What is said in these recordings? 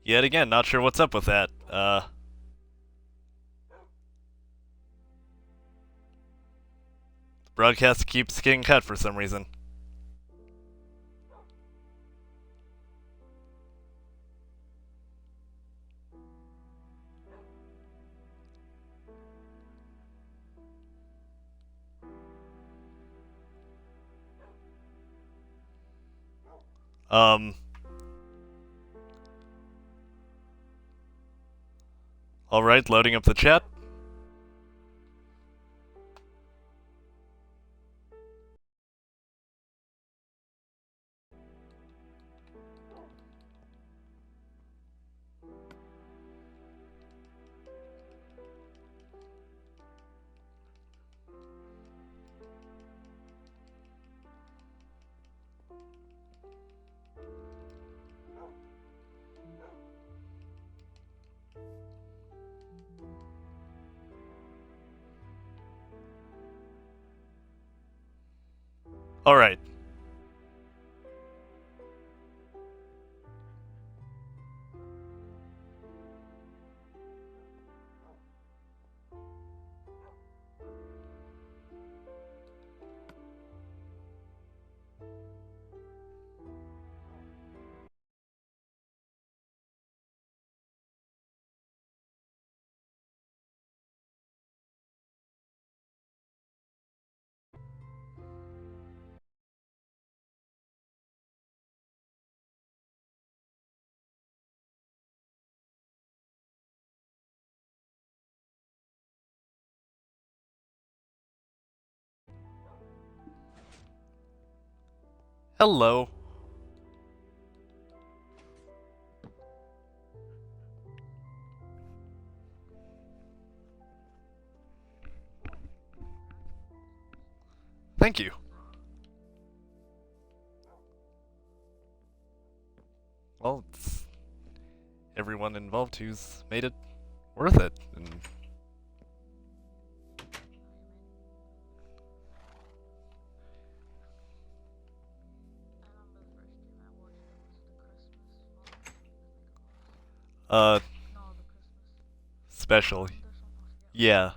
Yet again, not sure what's up with that. Broadcast keeps getting cut for some reason. Um, alright, loading up the chat. Alright. Hello. Thank you. Well, it's everyone involved who's made it worth it. And uh, special. Yeah,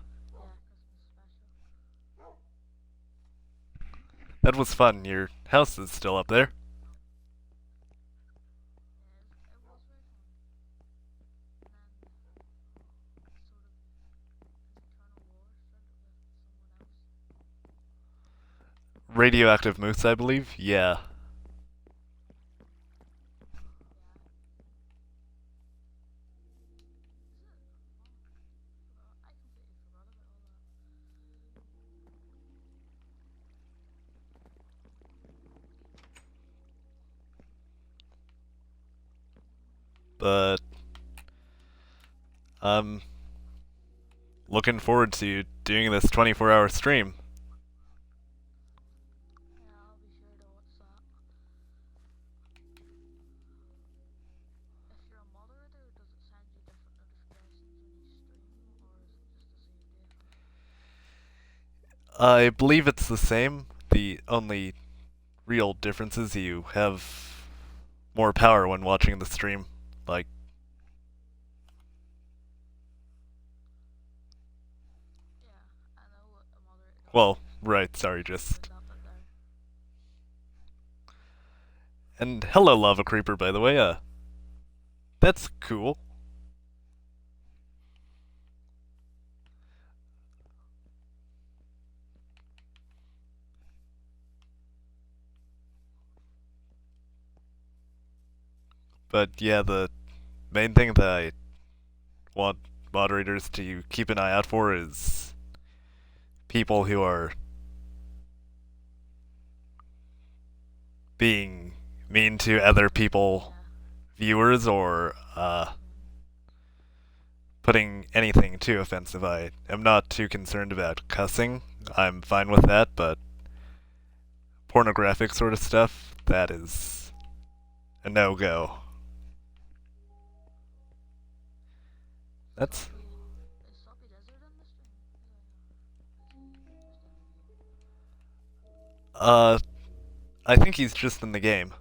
that was fun. Your house is still up there. Radioactive moose, I believe. Yeah. But I'm looking forward to doing this 24-hour stream. I believe it's the same. The only real difference is you have more power when watching the stream. Like, well, right, sorry, just. And hello, Lava Creeper, by the way. That's cool. But yeah, the main thing that I want moderators to keep an eye out for is people who are being mean to other people, viewers, or putting anything too offensive. I am not too concerned about cussing. I'm fine with that, but pornographic sort of stuff, that is a no-go. That's uh I think he's just in the game.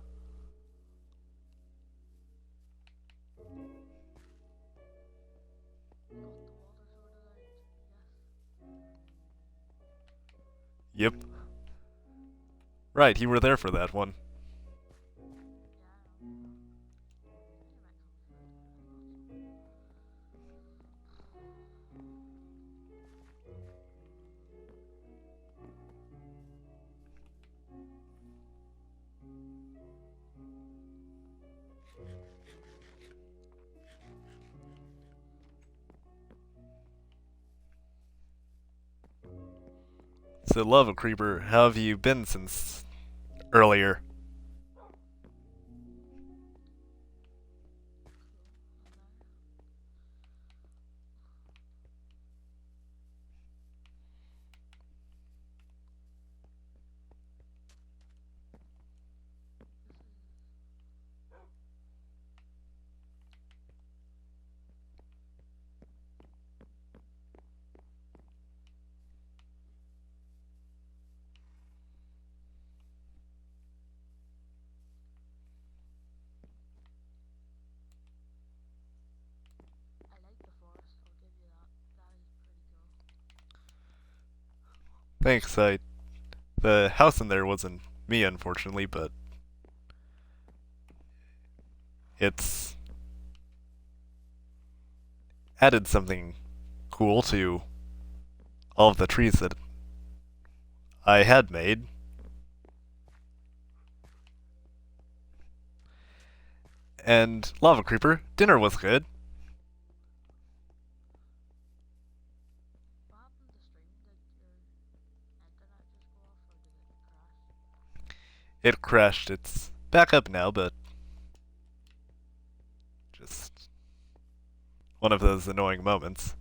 Yep. Right, you were there for that one. So, Lava Creeper, how have you been since earlier? Thanks, the house in there wasn't me, unfortunately, but it's added something cool to all of the trees that I had made. And Lava Creeper, dinner was good. It crashed. It's back up now, but just one of those annoying moments.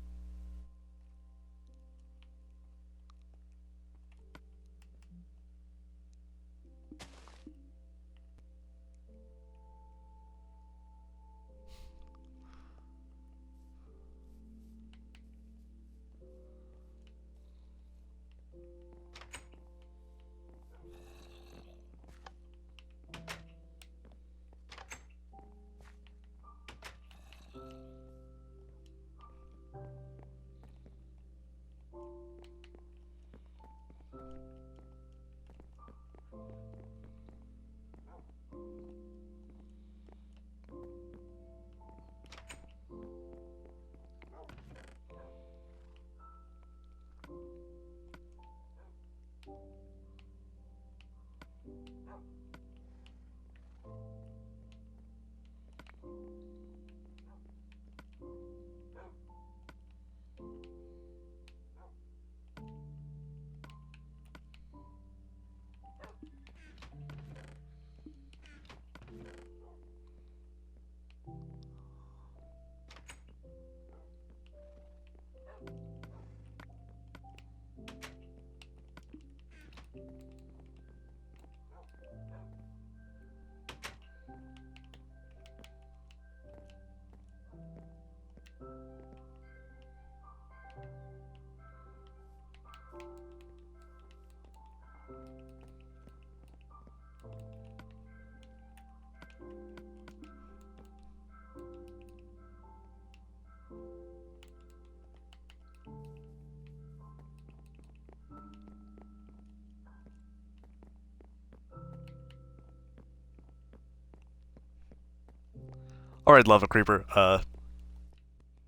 Alright, Lava Creeper,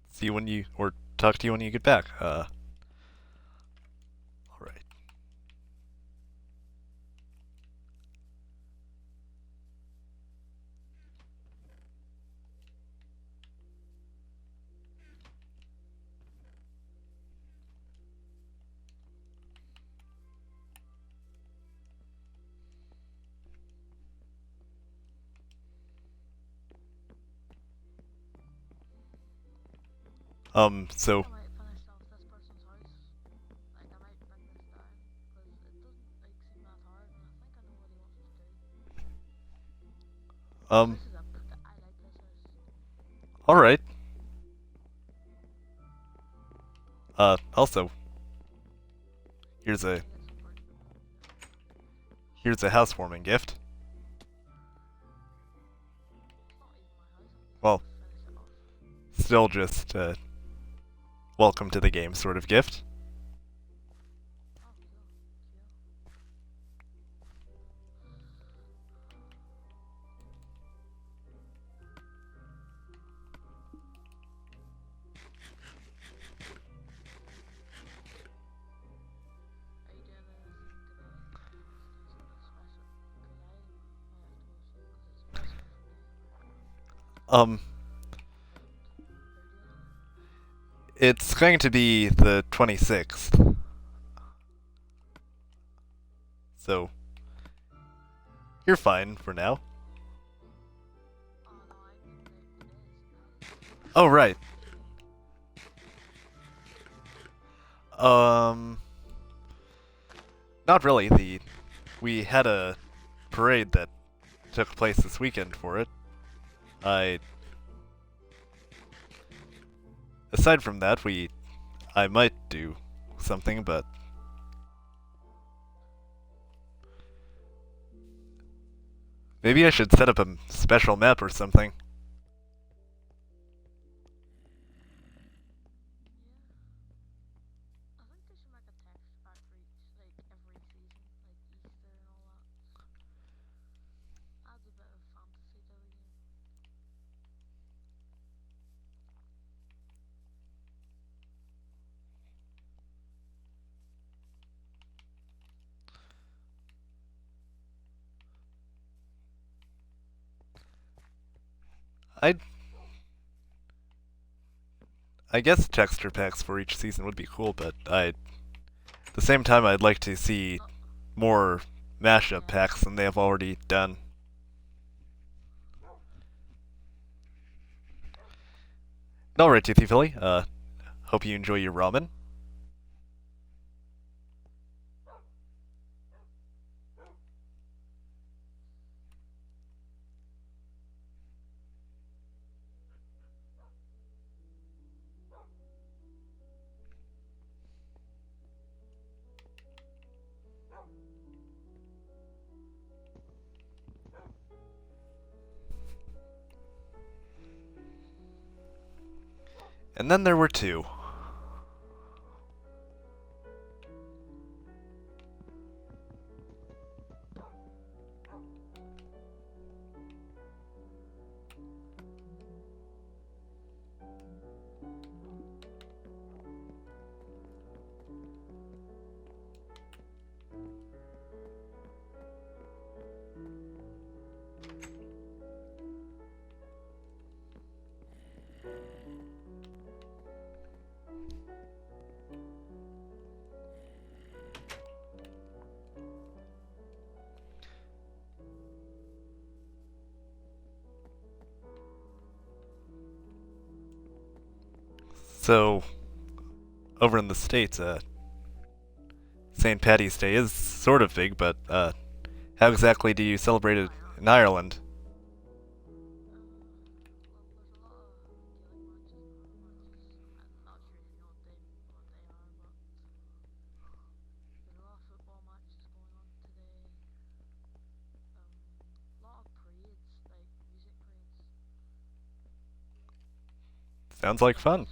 see you when you, or talk to you when you get back. Alright. So, um, alright. Also, here's a housewarming gift. Well, still just welcome to the game sort of gift. Um, it's going to be the 26th. So, you're fine for now. Oh, right. Um, not really. We had a parade that took place this weekend for it. I Aside from that, I might do something, but maybe I should set up a special map or something. I I guess texture packs for each season would be cool, but at the same time I'd like to see more mashup packs than they have already done. Alright, Toothy Philly, hope you enjoy your ramen. And then there were two. So, over in the States, St. Patty's Day is sort of big, but how exactly do you celebrate it in Ireland? Sounds like fun.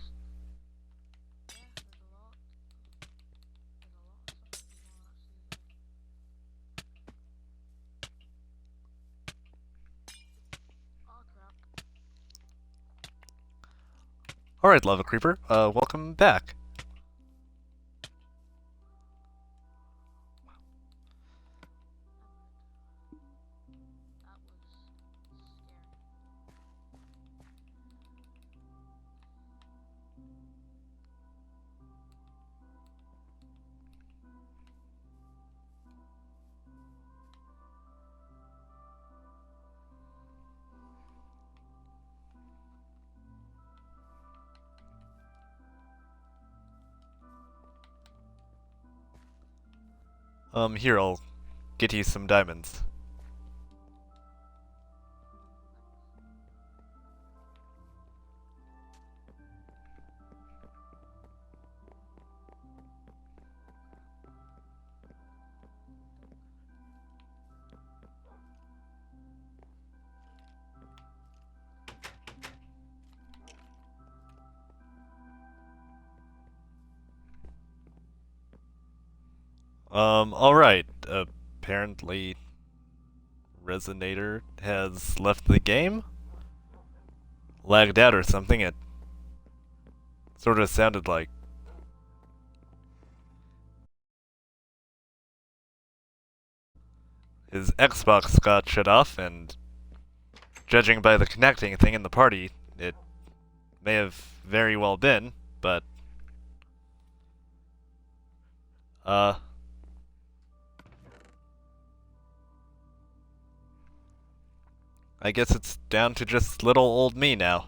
Alright, Lava Creeper, welcome back. Here, I'll get you some diamonds. Alright. Apparently, Resonator has left the game? Lagged out or something, it sort of sounded like. His Xbox got shut off and Judging by the connecting thing in the party, it may have very well been, but I guess it's down to just little old me now,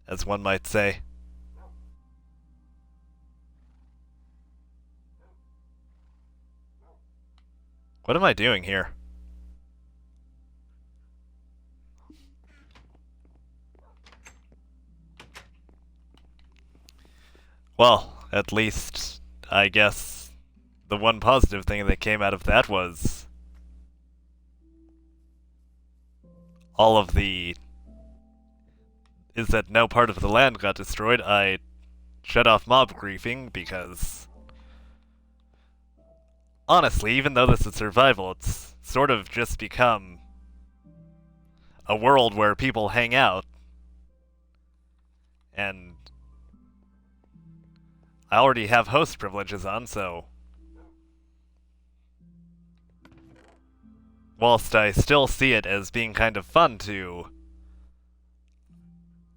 as one might say. What am I doing here? Well, at least, I guess, the one positive thing that came out of that was all of the... is that no part of the land got destroyed. I shut off mob griefing because... honestly, even though this is survival, it's sort of just become a world where people hang out. And I already have host privileges on, so... whilst I still see it as being kind of fun to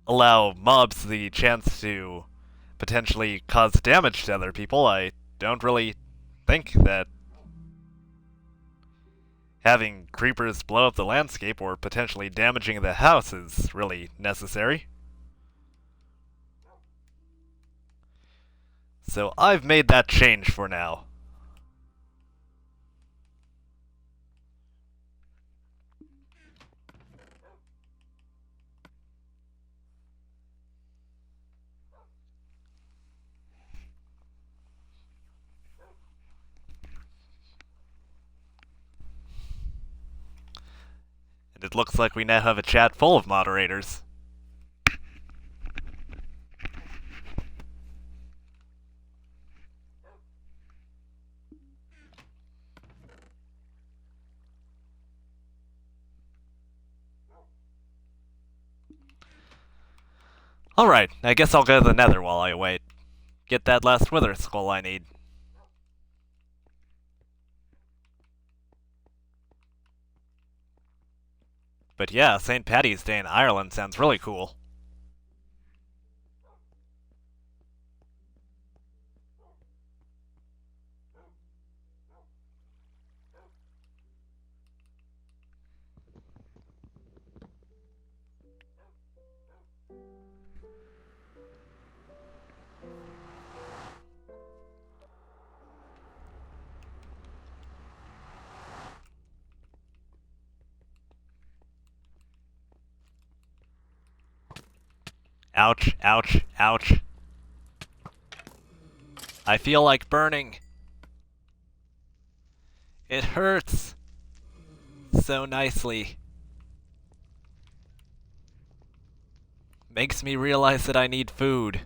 allow mobs the chance to potentially cause damage to other people, I don't really think that having creepers blow up the landscape or potentially damaging the house is really necessary. So I've made that change for now. And it looks like we now have a chat full of moderators. Alright, I guess I'll go to the Nether while I wait. Get that last Wither Skull I need. But yeah, St. Paddy's Day in Ireland sounds really cool. Ouch, ouch, ouch. I feel like burning. It hurts so nicely. Makes me realize that I need food.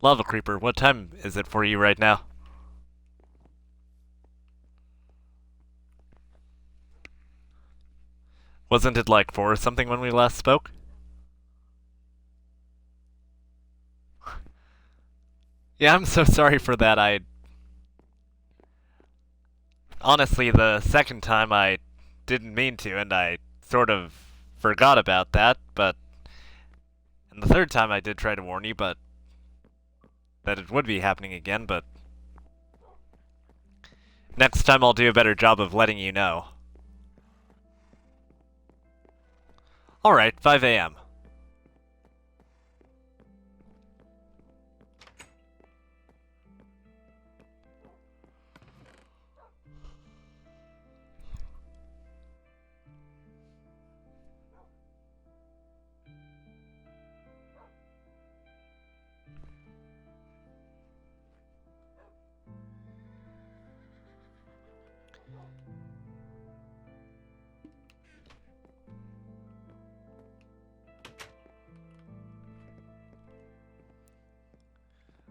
Lava Creeper, what time is it for you right now? Wasn't it like 4 or something when we last spoke? Yeah, I'm so sorry for that. Honestly, the second time I didn't mean to, and I sort of forgot about that, but... and the third time I did try to warn you, but... that it would be happening again, but... next time I'll do a better job of letting you know. Alright, 5 a.m.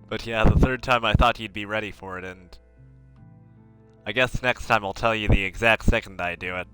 But yeah, the third time I thought you'd be ready for it, and... I guess next time I'll tell you the exact second I do it.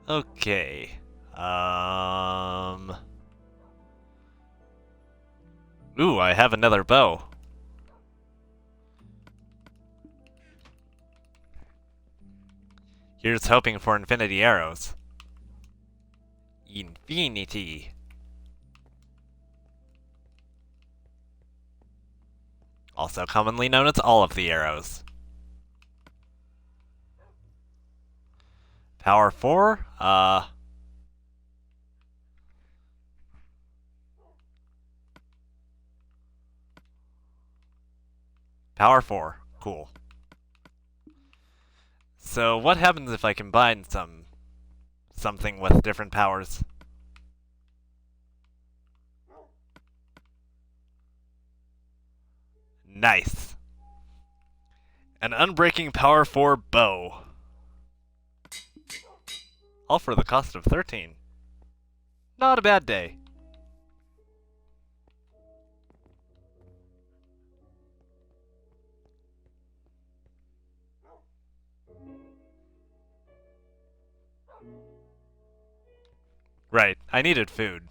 Okay. Ooh, I have another bow. Here's hoping for infinity arrows. Infinity. Also commonly known as all of the arrows. Power 4? Power 4. Cool. So what happens if I combine something with different powers? Nice. An unbreaking power 4 bow. All for the cost of 13. Not a bad day. Right, I needed food.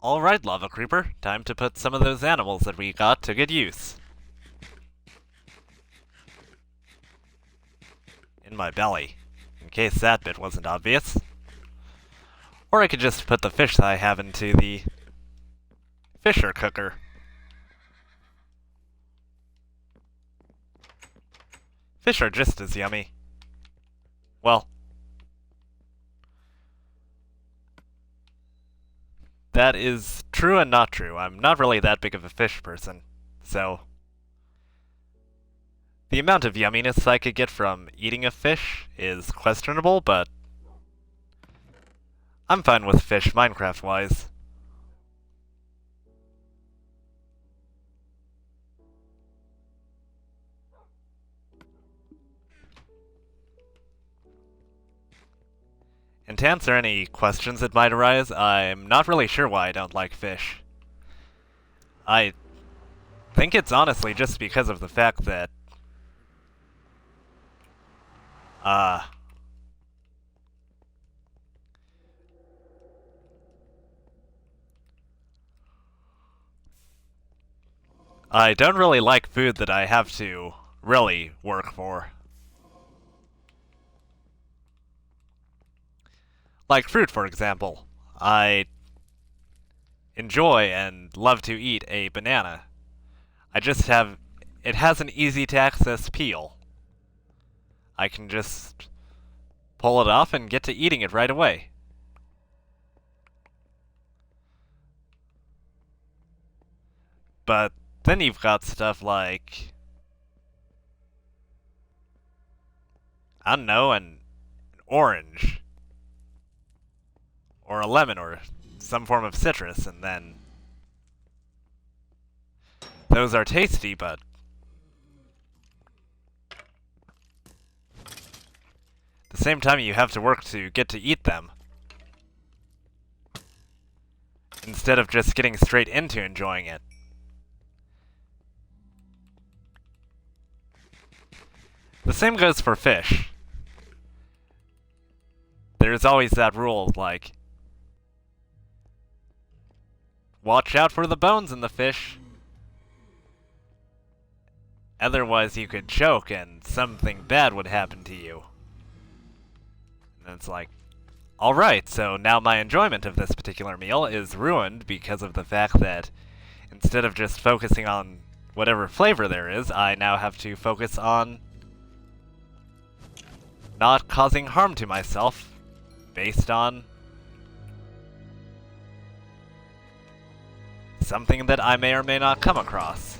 Alright, Lava Creeper, time to put some of those animals that we got to good use. In my belly, in case that bit wasn't obvious. Or I could just put the fish that I have into the Fisher cooker. Fish are just as yummy. Well, that is true and not true. I'm not really that big of a fish person, so the amount of yumminess I could get from eating a fish is questionable, but I'm fine with fish Minecraft-wise. And to answer any questions that might arise, I'm not really sure why I don't like fish. I think it's honestly just because of the fact that, I don't really like food that I have to really work for. Like fruit, for example. I enjoy and love to eat a banana. It has an easy to access peel. I can just pull it off and get to eating it right away. But then you've got stuff like, I don't know, an orange. Or a lemon, or some form of citrus, and then those are tasty, but at the same time you have to work to get to eat them, instead of just getting straight into enjoying it. The same goes for fish. There's always that rule, like, watch out for the bones in the fish. Otherwise you could choke and something bad would happen to you. And it's like, alright, so now my enjoyment of this particular meal is ruined because of the fact that instead of just focusing on whatever flavor there is, I now have to focus on not causing harm to myself based on something that I may or may not come across.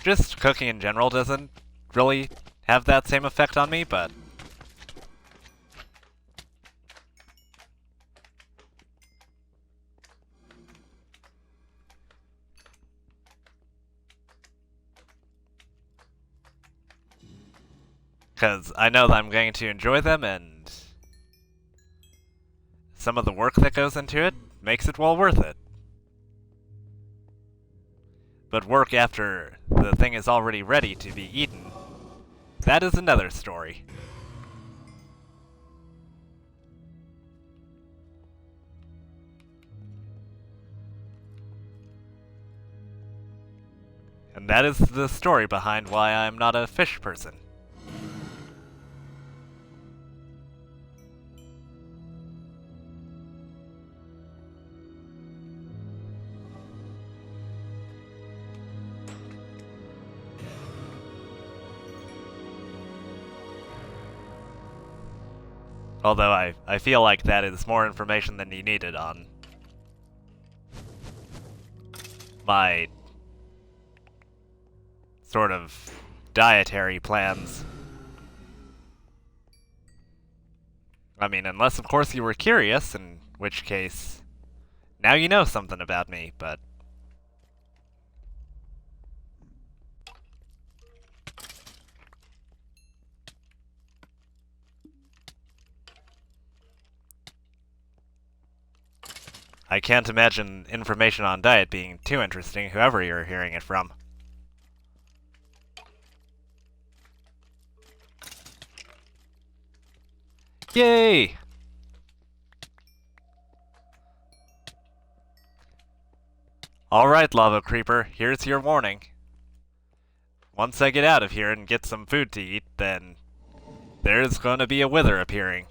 Just cooking in general doesn't really have that same effect on me, but because I know that I'm going to enjoy them, and some of the work that goes into it makes it well worth it. But work after the thing is already ready to be eaten, that is another story. And that is the story behind why I'm not a fish person. Although I feel like that is more information than you needed on my sort of dietary plans. I mean, unless of course you were curious, in which case, now you know something about me, but I can't imagine information on diet being too interesting, whoever you're hearing it from. Yay! Alright, Lava Creeper, here's your warning. Once I get out of here and get some food to eat, then there's gonna be a wither appearing.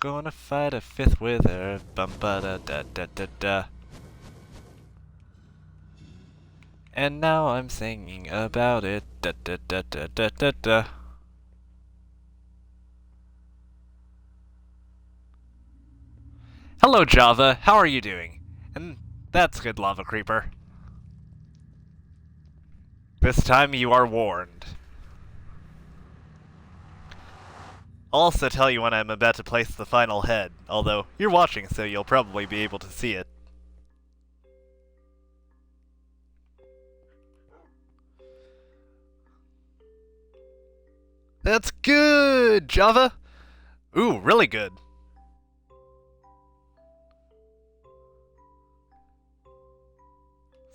Gonna fight a fifth wither, bum ba da da da da da. And now I'm singing about it, da da da da da da da. Hello, Java. How are you doing? And that's good, Lava Creeper. This time you are warned. I'll also tell you when I'm about to place the final head, although you're watching so you'll probably be able to see it. That's good, Java! Ooh, really good.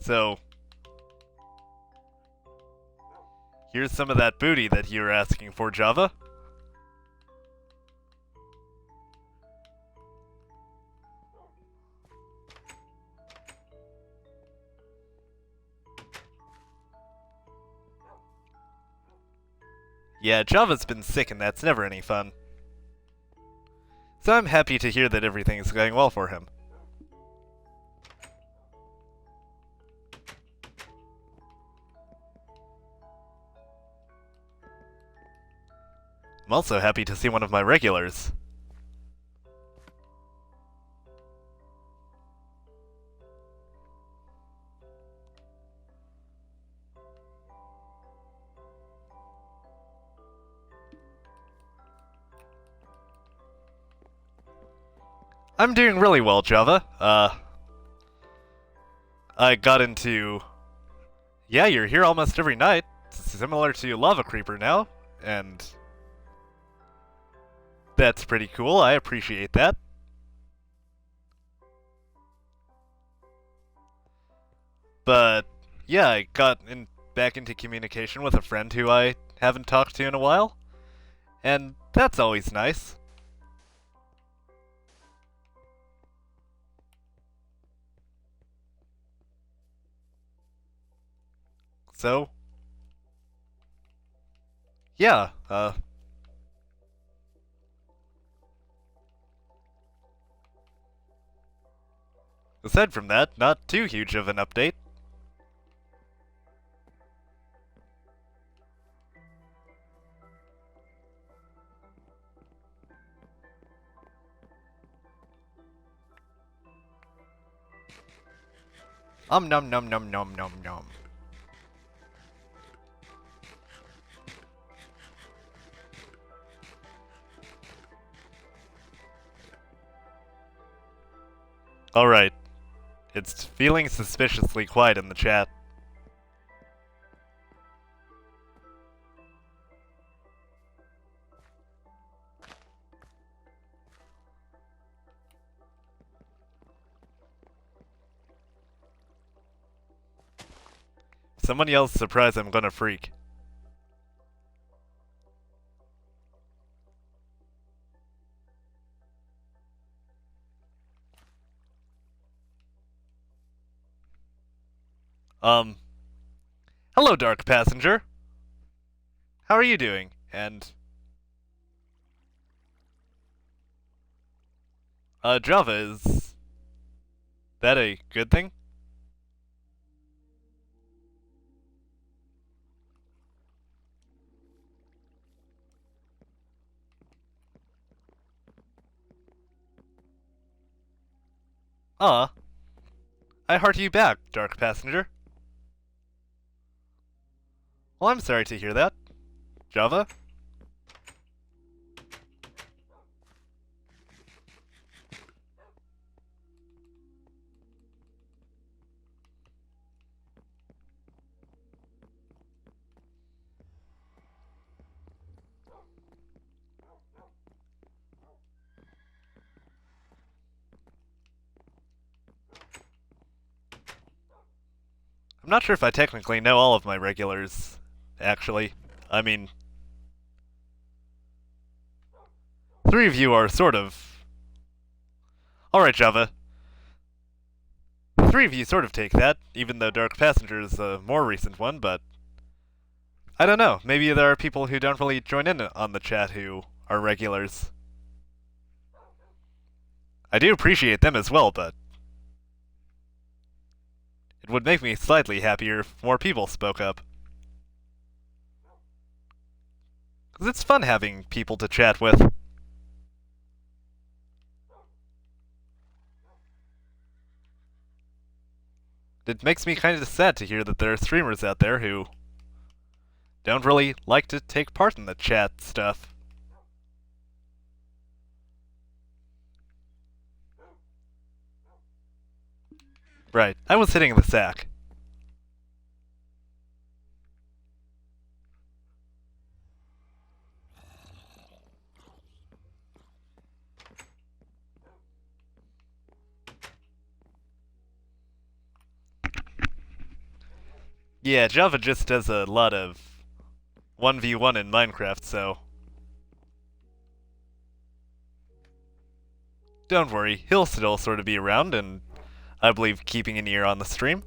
So, here's some of that booty that you were asking for, Java. Yeah, Java's been sick and that's never any fun. So I'm happy to hear that everything's going well for him. I'm also happy to see one of my regulars. I'm doing really well, Java. I got into... Yeah, you're here almost every night. It's similar to Lava Creeper now, and... That's pretty cool, I appreciate that. But, yeah, I got back into communication with a friend who I haven't talked to in a while, and that's always nice. So, yeah, aside from that, not too huge of an update. Num num num num num num. Alright. It's feeling suspiciously quiet in the chat. Someone yells surprise, I'm gonna freak. Hello, Dark Passenger. How are you doing? And, Java, is that a good thing? I heart you back, Dark Passenger. Well, I'm sorry to hear that. Java? I'm not sure if I technically know all of my regulars, actually. I mean, 3 of you are sort of... Alright, Java. 3 of you sort of take that, even though Dark Passenger is a more recent one, but... I don't know, maybe there are people who don't really join in on the chat who are regulars. I do appreciate them as well, but... It would make me slightly happier if more people spoke up. Because it's fun having people to chat with. It makes me kind of sad to hear that there are streamers out there who don't really like to take part in the chat stuff. Right, I was hitting the sack. Yeah, Java just does a lot of 1v1 in Minecraft, so... Don't worry, he'll still sort of be around, and I believe keeping an ear on the stream.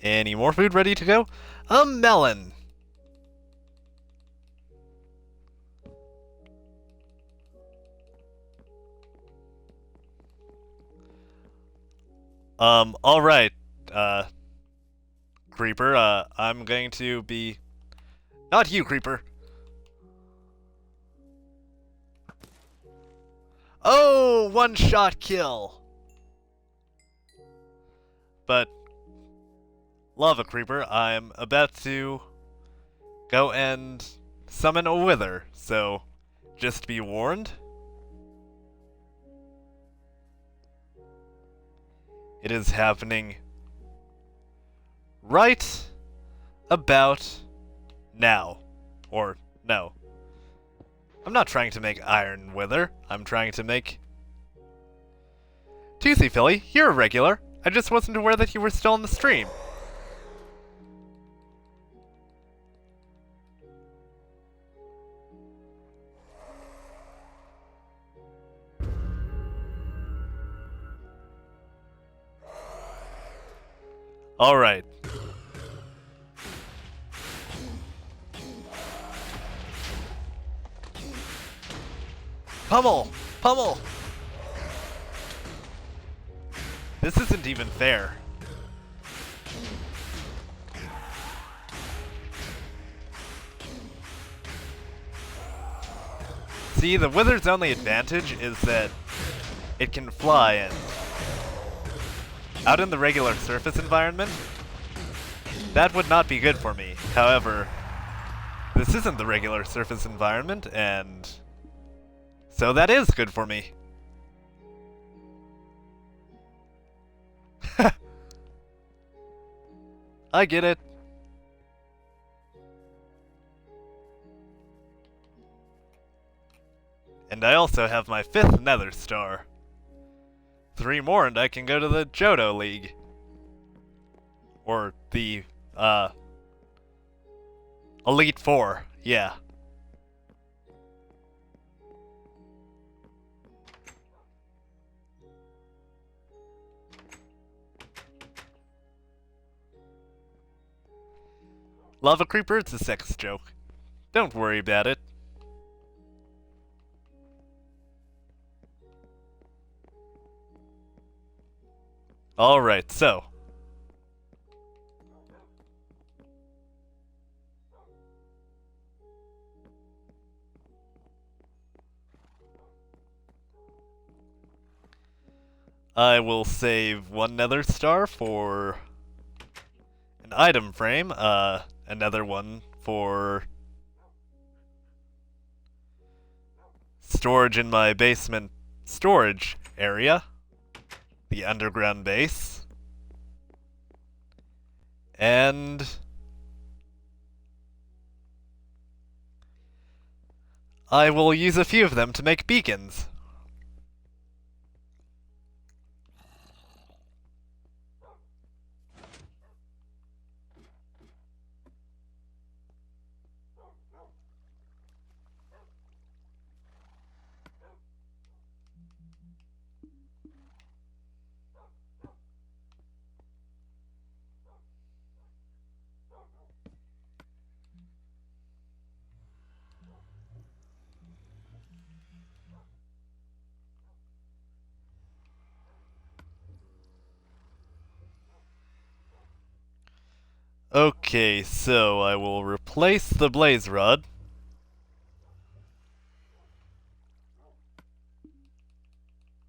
Any more food ready to go? A melon! Alright, Creeper, I'm going to be... Not you, Creeper! Oh, one-shot kill! But Lava Creeper, I'm about to go and summon a Wither, so just be warned. It is happening right about now. Or, no. I'm not trying to make Iron Wither, I'm trying to make... Toothy Philly, you're a regular. I just wasn't aware that you were still on the stream. Alright. Pummel! Pummel! This isn't even fair. See, the Wither's only advantage is that it can fly, and out in the regular surface environment, that would not be good for me. However, this isn't the regular surface environment, and so that is good for me. I get it. And I also have my 5th Nether Star. 3 more and I can go to the Johto League. Or the, Elite Four, yeah. Lava Creeper, it's a sex joke. Don't worry about it. Alright, so. I will save 1 Nether Star for an item frame, another one for storage in my basement storage area, the underground base, and I will use a few of them to make beacons. Okay, so I will replace the blaze rod.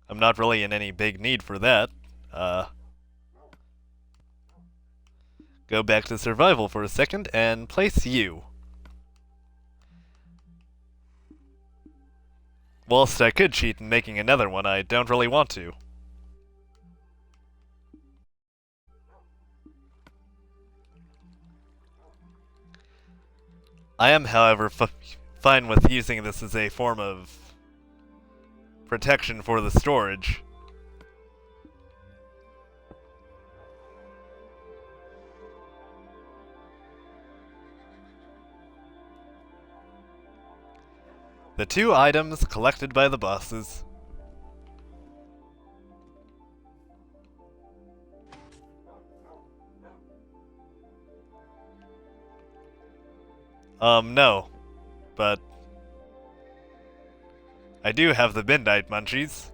I'm not really in any big need for that. Go back to survival for a second and place you. Whilst I could cheat in making another one, I don't really want to. I am, however, fine with using this as a form of protection for the storage. The 2 items collected by the bosses. No. But I do have the Midnight Munchies.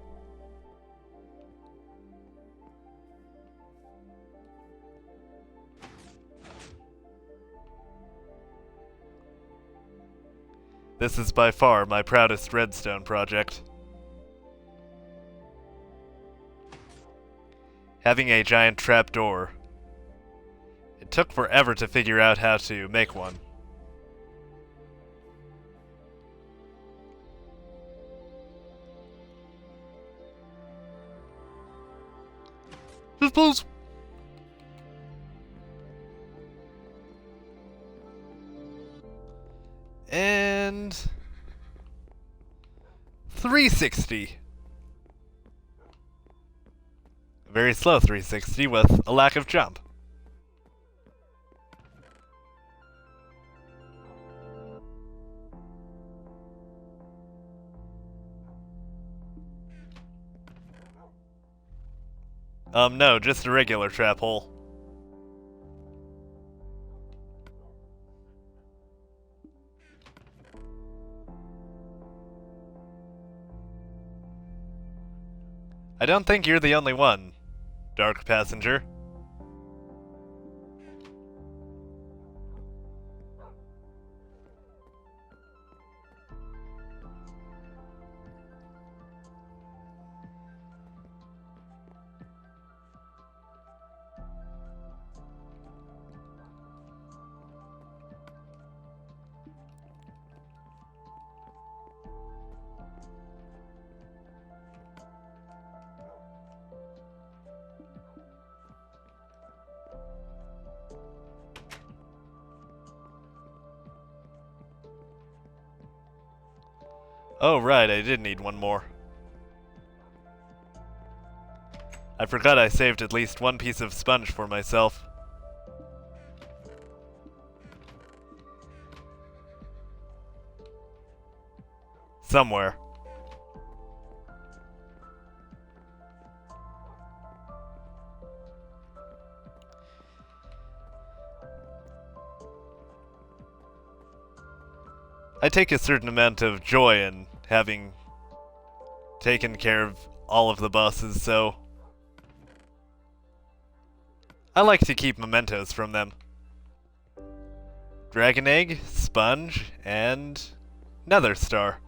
This is by far my proudest redstone project. Having a giant trapdoor. It It took forever to figure out how to make one. Just please. And 360. A very slow 360 with a lack of jump. No, just a regular trap hole. I don't think you're the only one, Dark Passenger. Oh, right, I did need one more. I forgot I saved at least one piece of sponge for myself. Somewhere. I take a certain amount of joy in having taken care of all of the bosses, so I like to keep mementos from them. Dragon Egg, Sponge, and Nether Star.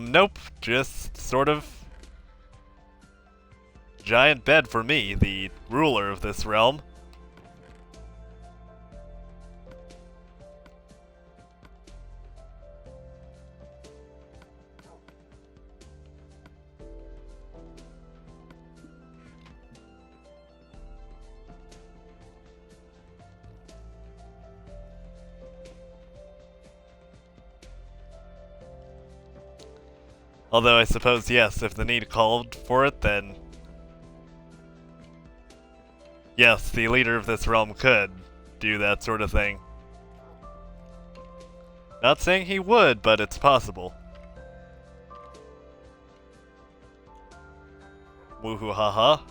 Nope, just sort of giant bed for me, the ruler of this realm. Although I suppose, yes, if the need called for it, then yes, the leader of this realm could do that sort of thing. Not saying he would, but it's possible. Woohoo haha.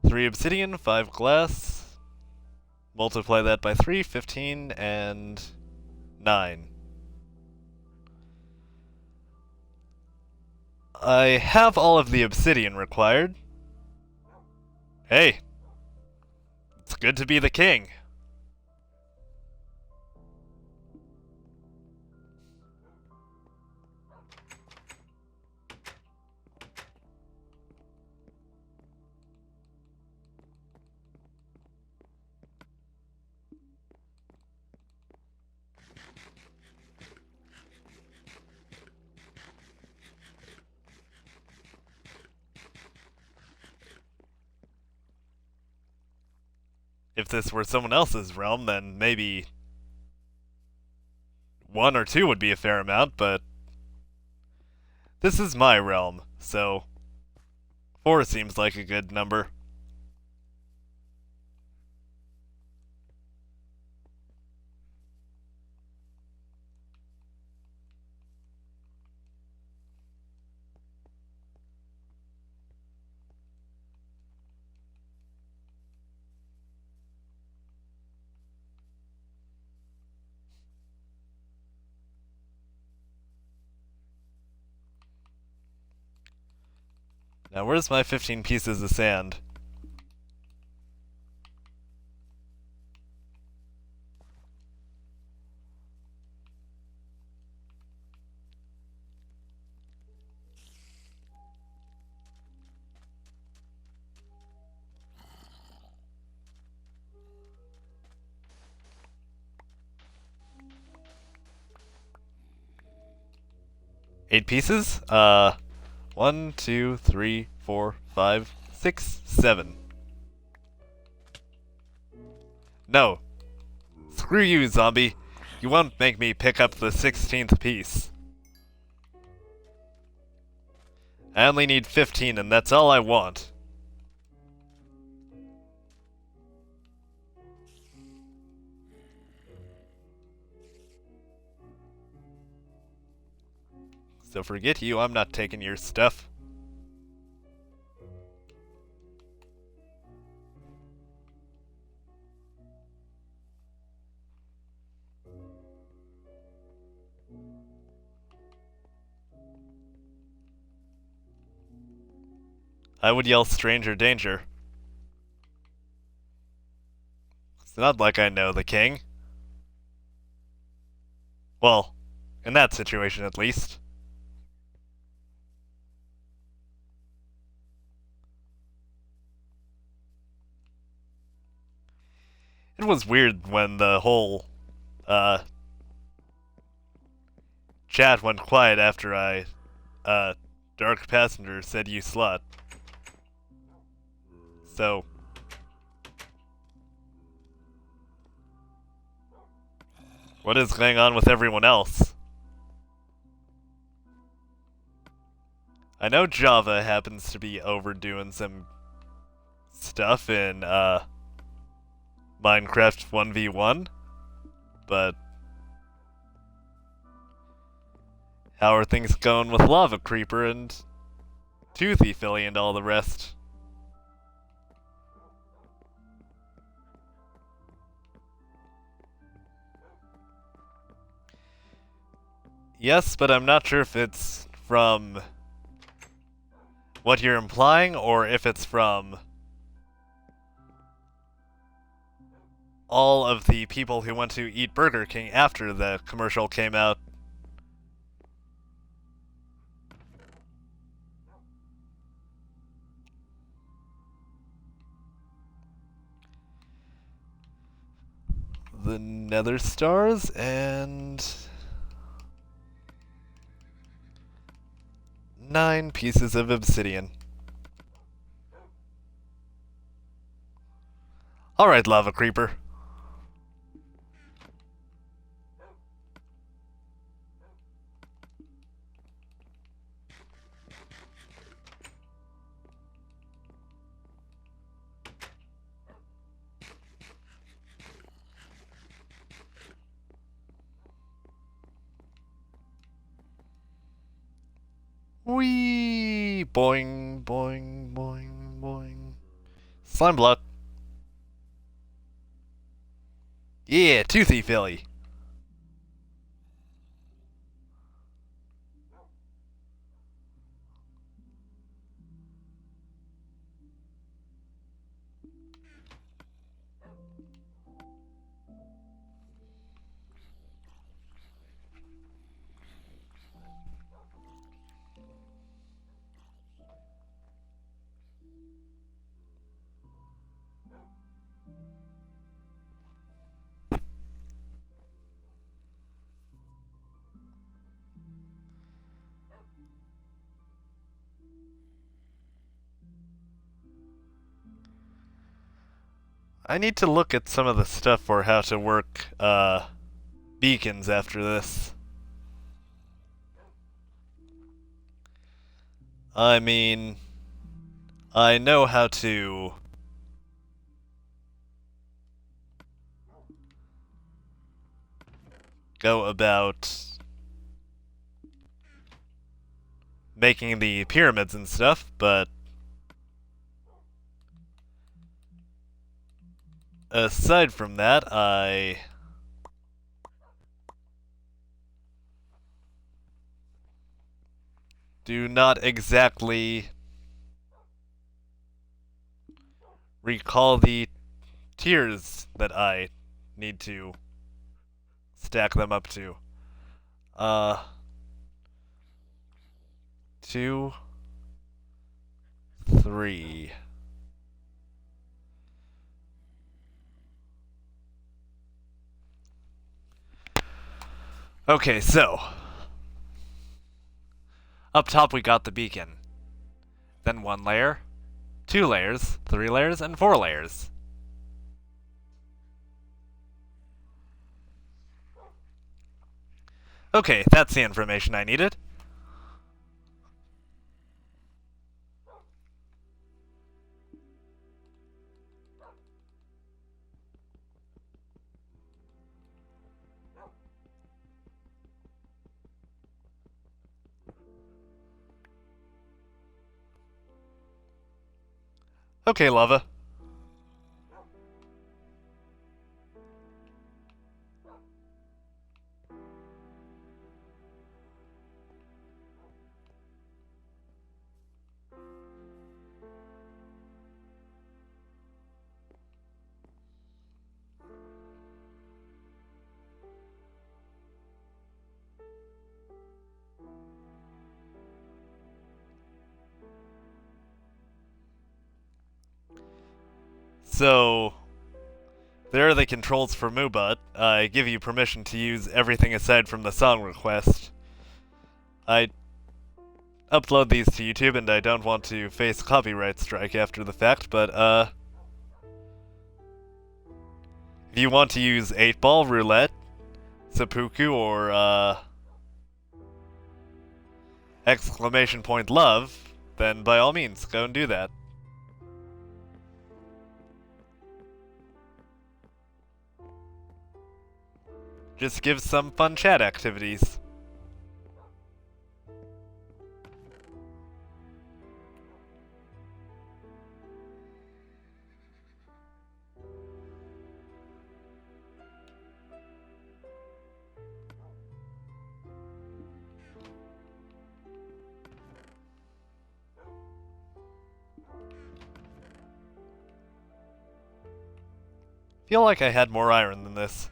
Three obsidian, 5 glass. Multiply that by 3, 15, and 9. I have all of the obsidian required. Hey, it's good to be the king. If this were someone else's realm, then maybe 1 or 2 would be a fair amount, but this is my realm, so 4 seems like a good number. Now, where's my 15 pieces of sand? Eight pieces? 1, 2, 3, 4, 5, 6, 7. No. Screw you, zombie. You won't make me pick up the 16th piece. I only need 15, and that's all I want. So forget you, I'm not taking your stuff. I would yell stranger danger. It's not like I know the king. Well, in that situation at least. It was weird when the whole, chat went quiet after I, Dark Passenger said you slut. So, what is going on with everyone else? I know Java happens to be overdoing some stuff in, Minecraft 1v1, but how are things going with Lava Creeper and Toothy Philly and all the rest? Yes, but I'm not sure if it's from what you're implying or if it's from all of the people who went to eat Burger King after the commercial came out. The Nether Stars and 9 pieces of obsidian. Alright, Lava Creeper. Whee! Boing, boing, boing, boing. Slime block. Yeah, Toothy Philly. I need to look at some of the stuff for how to work, beacons after this. I mean, I know how to go about making the pyramids and stuff, but aside from that, I do not exactly recall the tiers that I need to stack them up to. Uh, 2, 3. Okay, so up top we got the beacon. Then 1 layer, 2 layers, 3 layers, and 4 layers. Okay, that's the information I needed. Okay, Lava. So, there are the controls for Moobot. I give you permission to use everything aside from the song request. I upload these to YouTube and I don't want to face copyright strike after the fact, but if you want to use 8-Ball, Roulette, Seppuku, or exclamation point love, then by all means, go and do that. Just give some fun chat activities. Feel like I had more iron than this.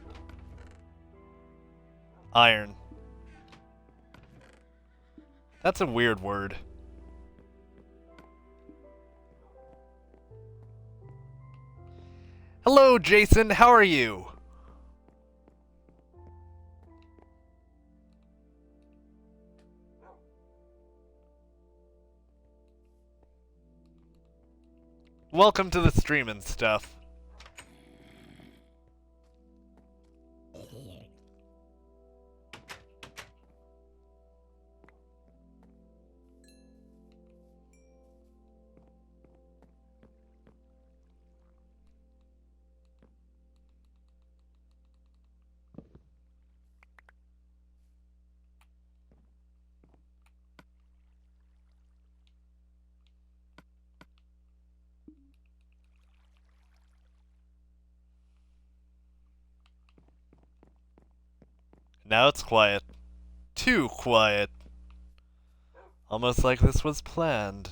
Iron. That's a weird word. Hello, Jason, how are you? Welcome to the stream and stuff. Now it's quiet. Too quiet. Almost like this was planned.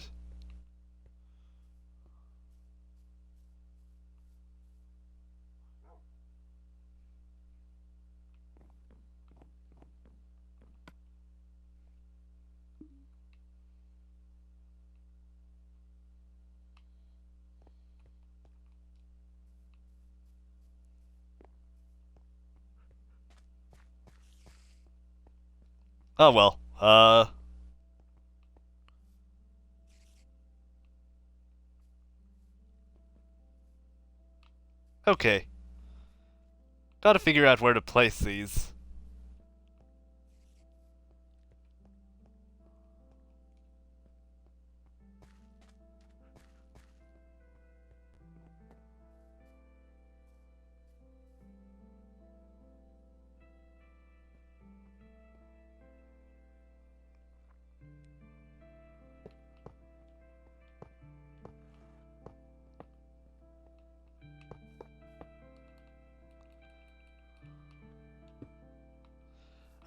Oh well, okay. Gotta figure out where to place these.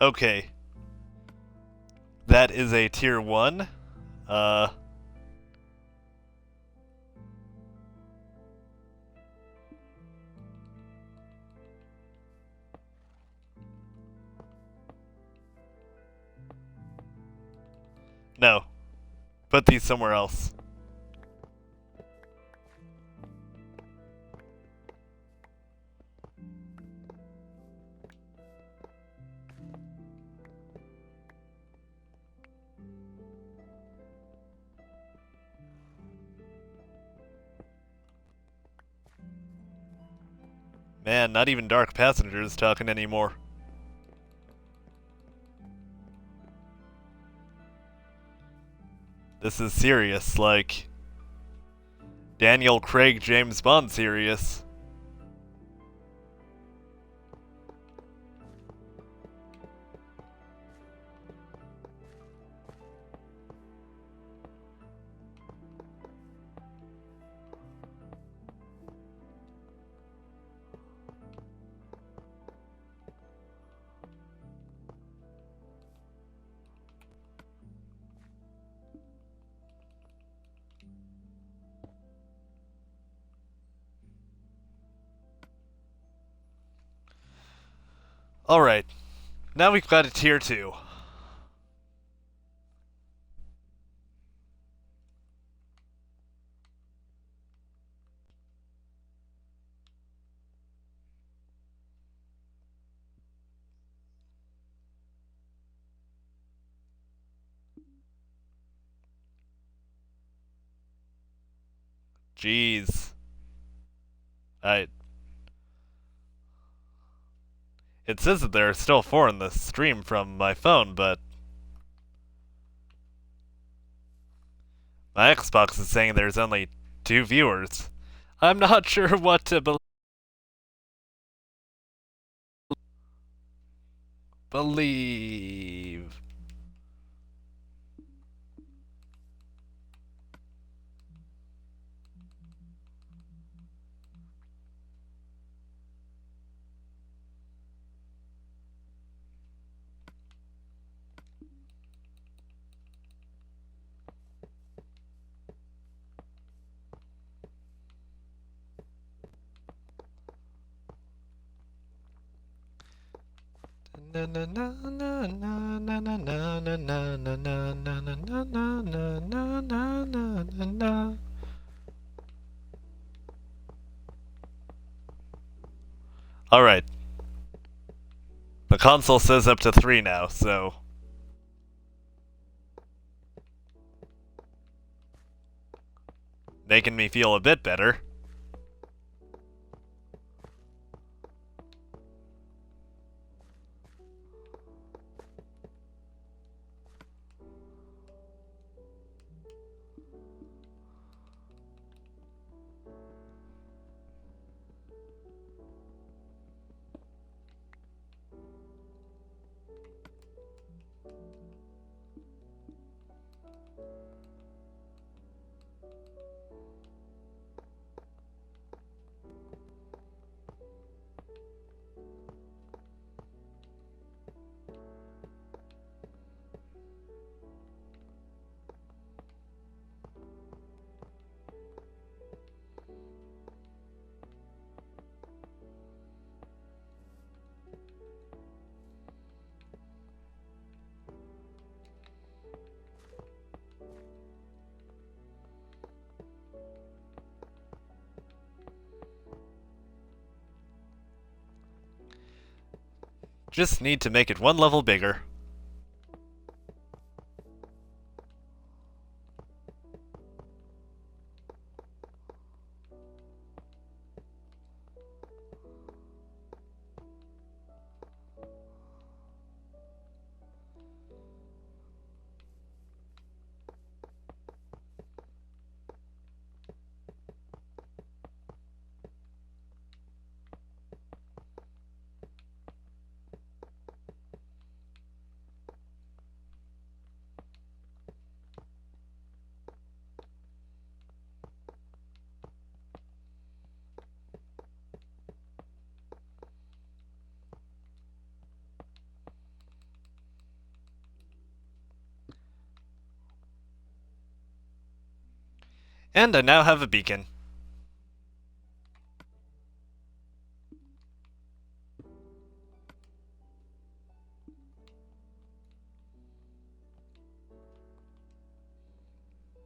Okay. That is a tier 1. No. Put these somewhere else. Man, not even Dark Passenger's talking anymore. This is serious, like Daniel Craig James Bond serious. Alright, now we've got a tier 2. Jeez. I. It says that there are still 4 in the stream from my phone, but my Xbox is saying there's only 2 viewers. I'm not sure what to believe. Alright. The console says up to 3 now, so making me feel a bit better. Just need to make it 1 level bigger. And I now have a beacon.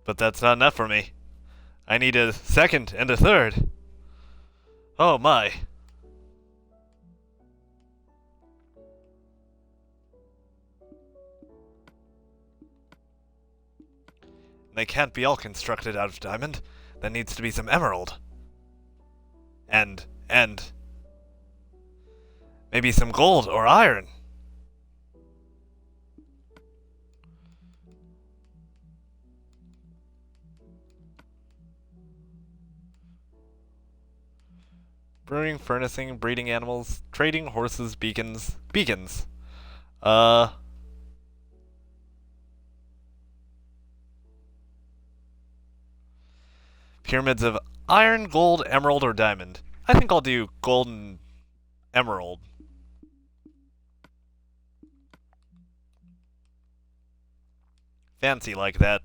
But that's not enough for me. I need a second and a third. Oh my. They can't be all constructed out of diamond. There needs to be some emerald. And maybe some gold or iron. Brewing, furnacing, breeding animals, trading, horses, beacons. Beacons. Pyramids of iron, gold, emerald, or diamond. I think I'll do gold and emerald. Fancy like that.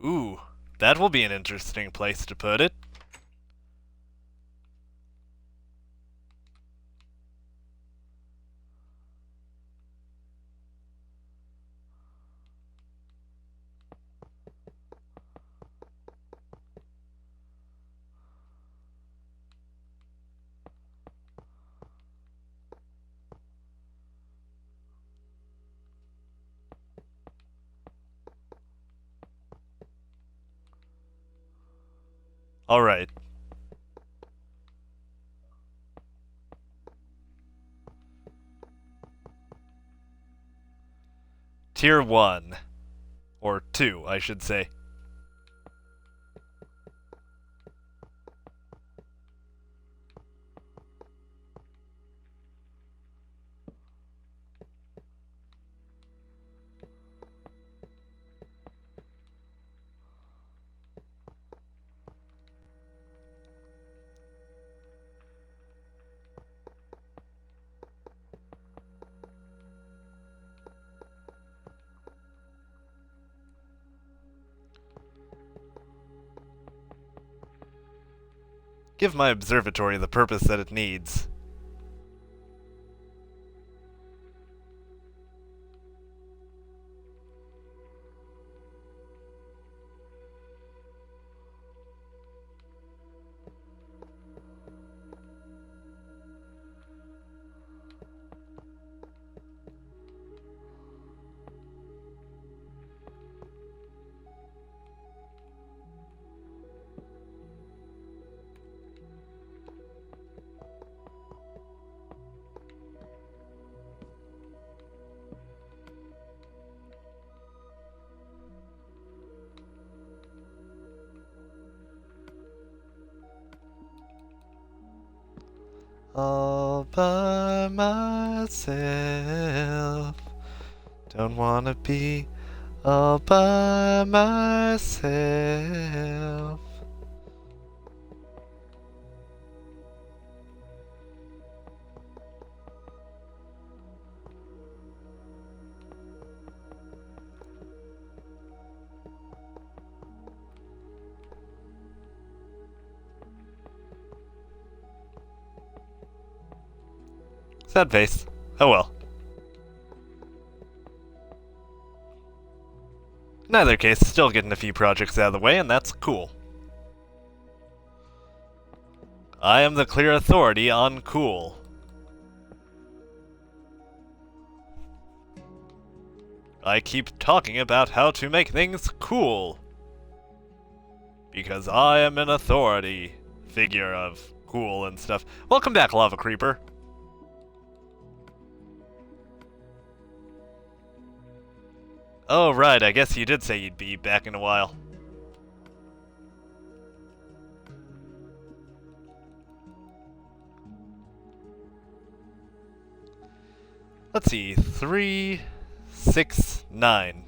Ooh, that will be an interesting place to put it. Alright. Tier 1. Or 2, I should say. Give my observatory the purpose that it needs. All by myself. Don't wanna be all by myself. Sad face. Oh well. In either case, still getting a few projects out of the way, and that's cool. I am the clear authority on cool. I keep talking about how to make things cool. Because I am an authority figure of cool and stuff. Welcome back, Lava Creeper. Oh, right, I guess you did say you'd be back in a while. Let's see, 3, 6, 9.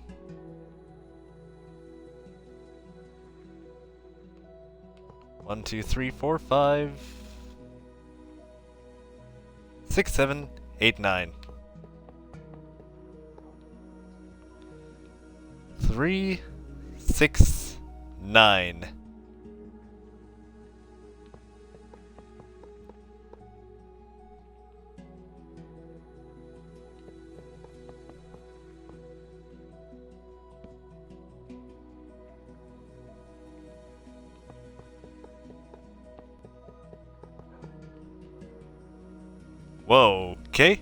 One, two, three, 4, 5, 6, 7, 8, 9. 3, 6, 9. Whoa, okay,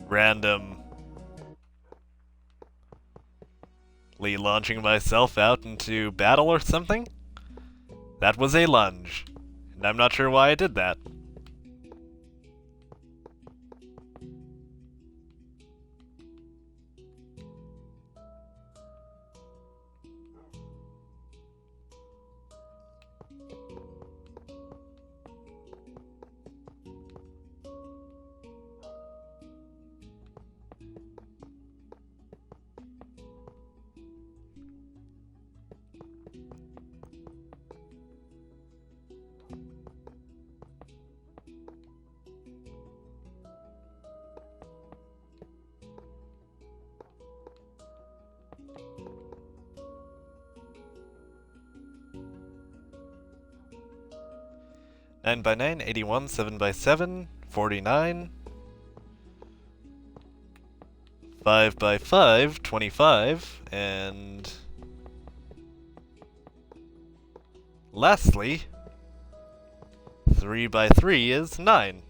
randomly launching myself out into battle or something? That was a lunge, and I'm not sure why I did that. Nine by 9, 81, 7 by 7, 49. 5 by 5, 25, and lastly, 3 by 3 is 9.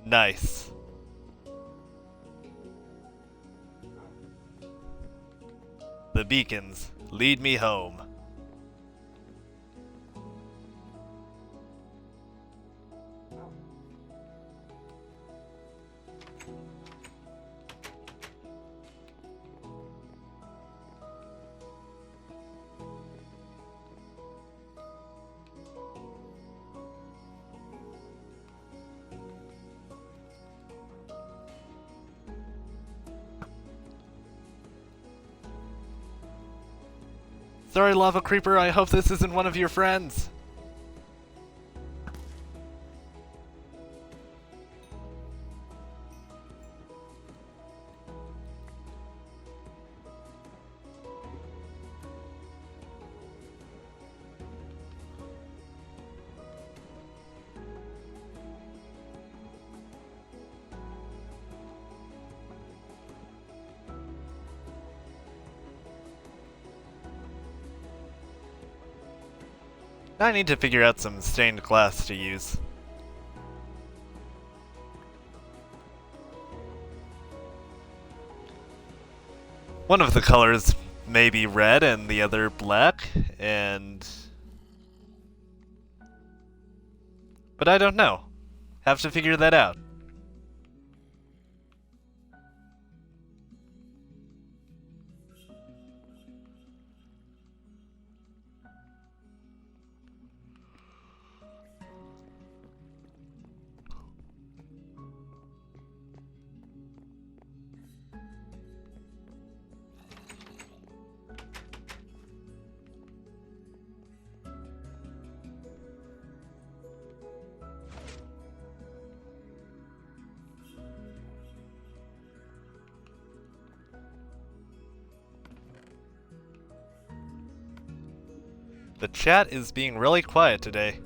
Nice. The beacons lead me home. Sorry, Lava Creeper, I hope this isn't one of your friends. I need to figure out some stained glass to use. One of the colors may be red and the other black, but I don't know. Have to figure that out. The chat is being really quiet today.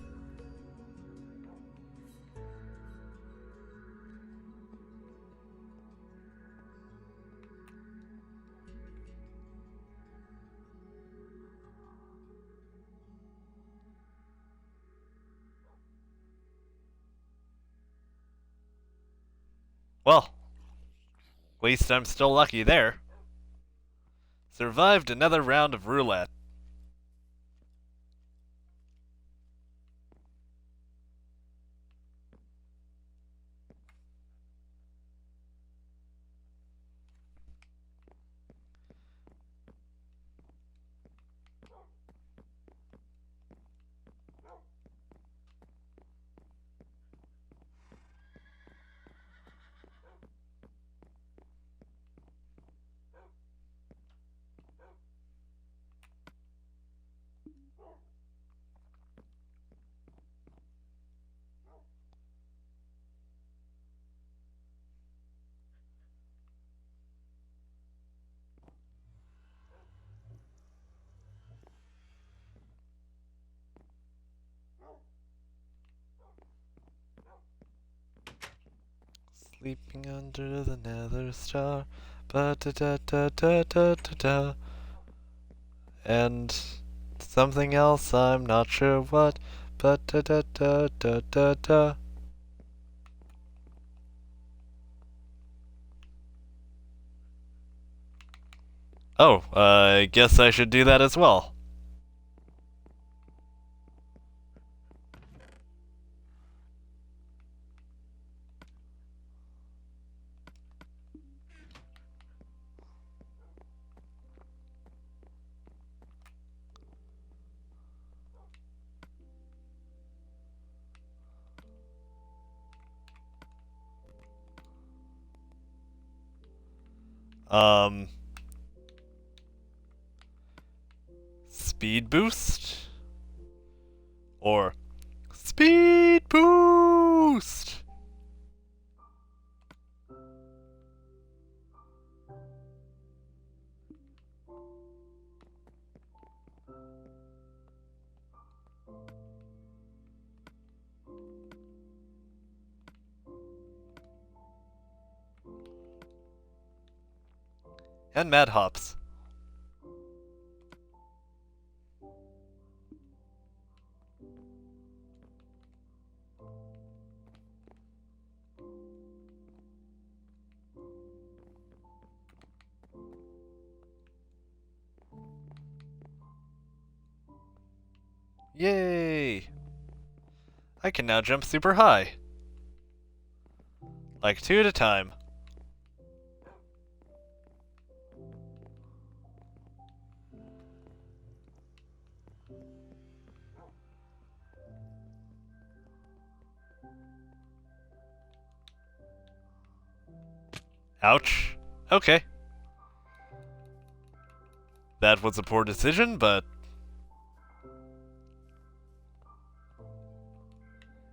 Well, at least I'm still lucky there. Survived another round of roulette. Sleeping under the nether star. Ba da da da da da da da. And something else, I'm not sure what. Ba da da da da da da. Oh, I guess I should do that as well. Um, speed boost? Or speed boost? And mad hops. Yay! I can now jump super high. Like 2 at a time. Ouch. Okay. That was a poor decision, but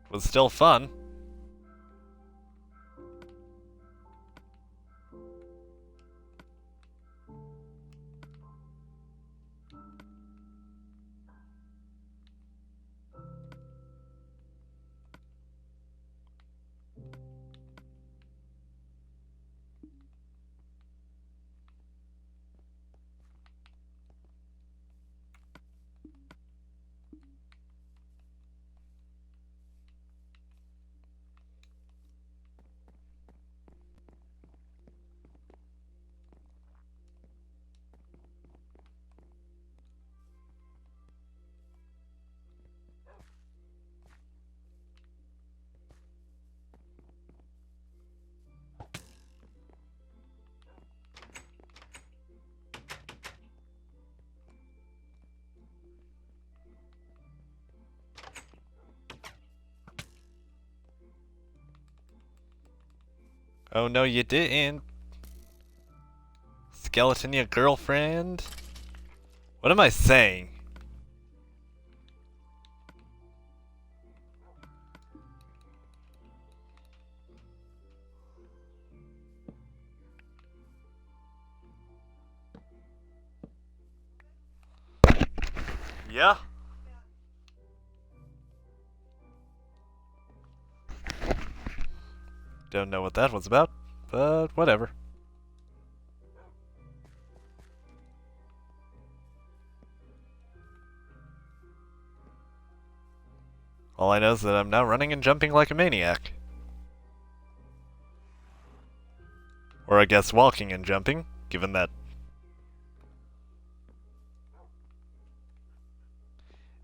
it was still fun. Oh no, you didn't. Skeleton, your girlfriend? What am I saying? Yeah? Don't know what that was about, but whatever. All I know is that I'm now running and jumping like a maniac. Or I guess walking and jumping, given that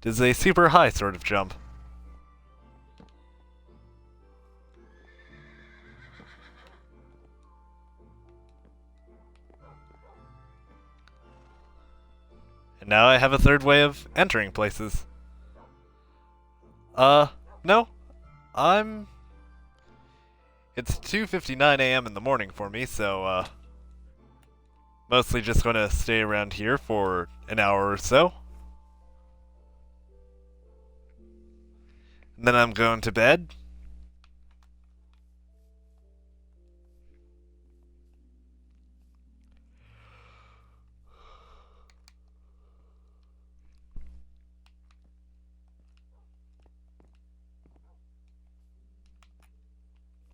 it is a super high sort of jump. And now I have a third way of entering places. No. I'm... It's 2:59 a.m. in the morning for me, so, mostly just gonna stay around here for an hour or so. And then I'm going to bed.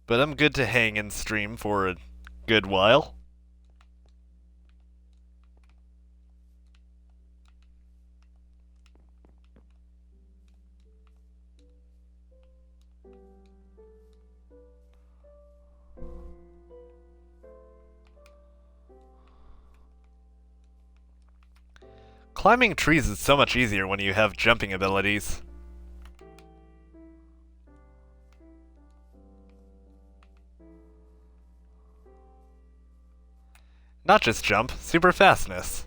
but I'm good to hang and stream for a good while. Climbing trees is so much easier when you have jumping abilities. Not just jump, super fastness.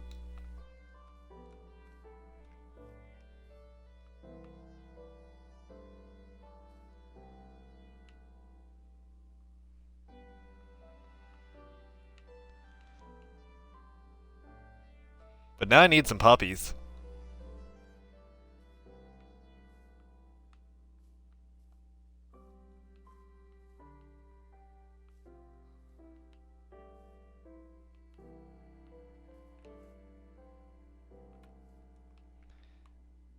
But now I need some poppies.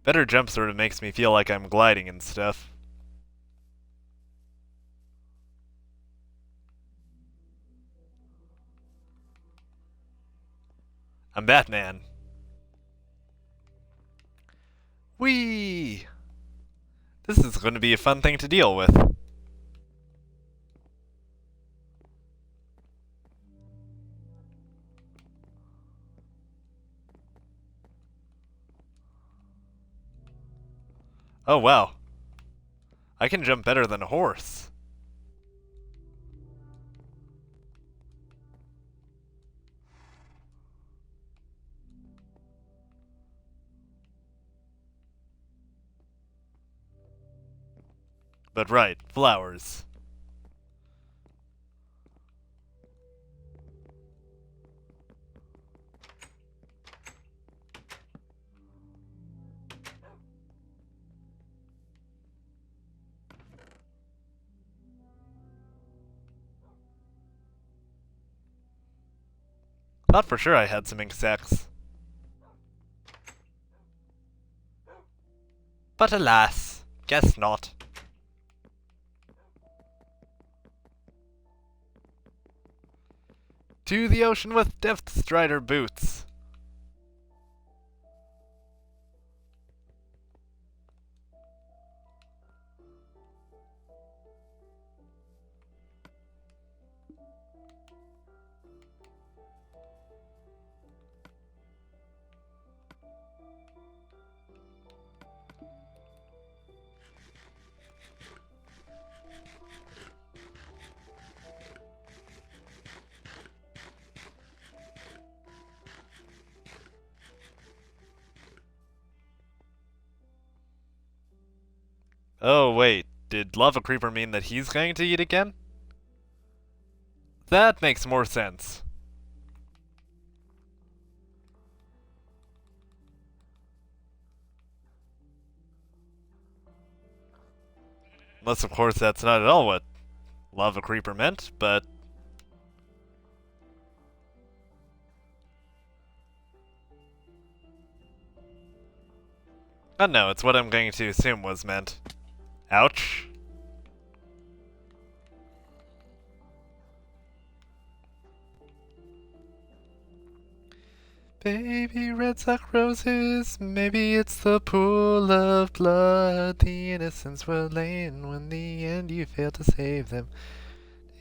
Better jump sort of makes me feel like I'm gliding and stuff. I'm Batman. Whee! This is going to be a fun thing to deal with. Oh wow. I can jump better than a horse. But right, flowers. Thought for sure I had some insects. But alas, guess not. To the ocean with Depth Strider boots. Oh wait, did Lava Creeper mean that he's going to eat again? That makes more sense. Unless, of course, that's not at all what Lava Creeper meant, but... Oh no, it's what I'm going to assume was meant. Ouch. Baby red sock roses, maybe it's the pool of blood. The innocents were laying when the end you failed to save them.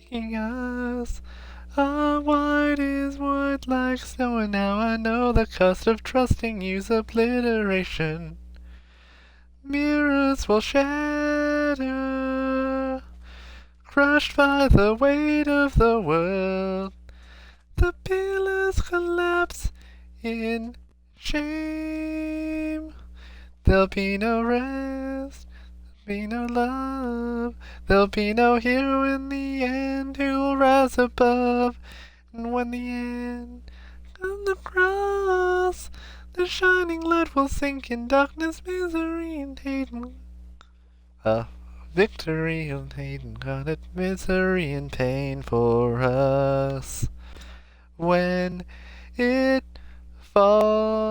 Taking us, our white is white like snow, and now I know the cost of trusting you's obliteration. Mirrors will shatter, crushed by the weight of the world. The pillars collapse in shame. There'll be no rest, there'll be no love, there'll be no hero in the end who'll rise above. And when the end comes across, the shining light will sink in darkness, misery, and hate. Victory and hate incarnate misery and pain for us. When it falls.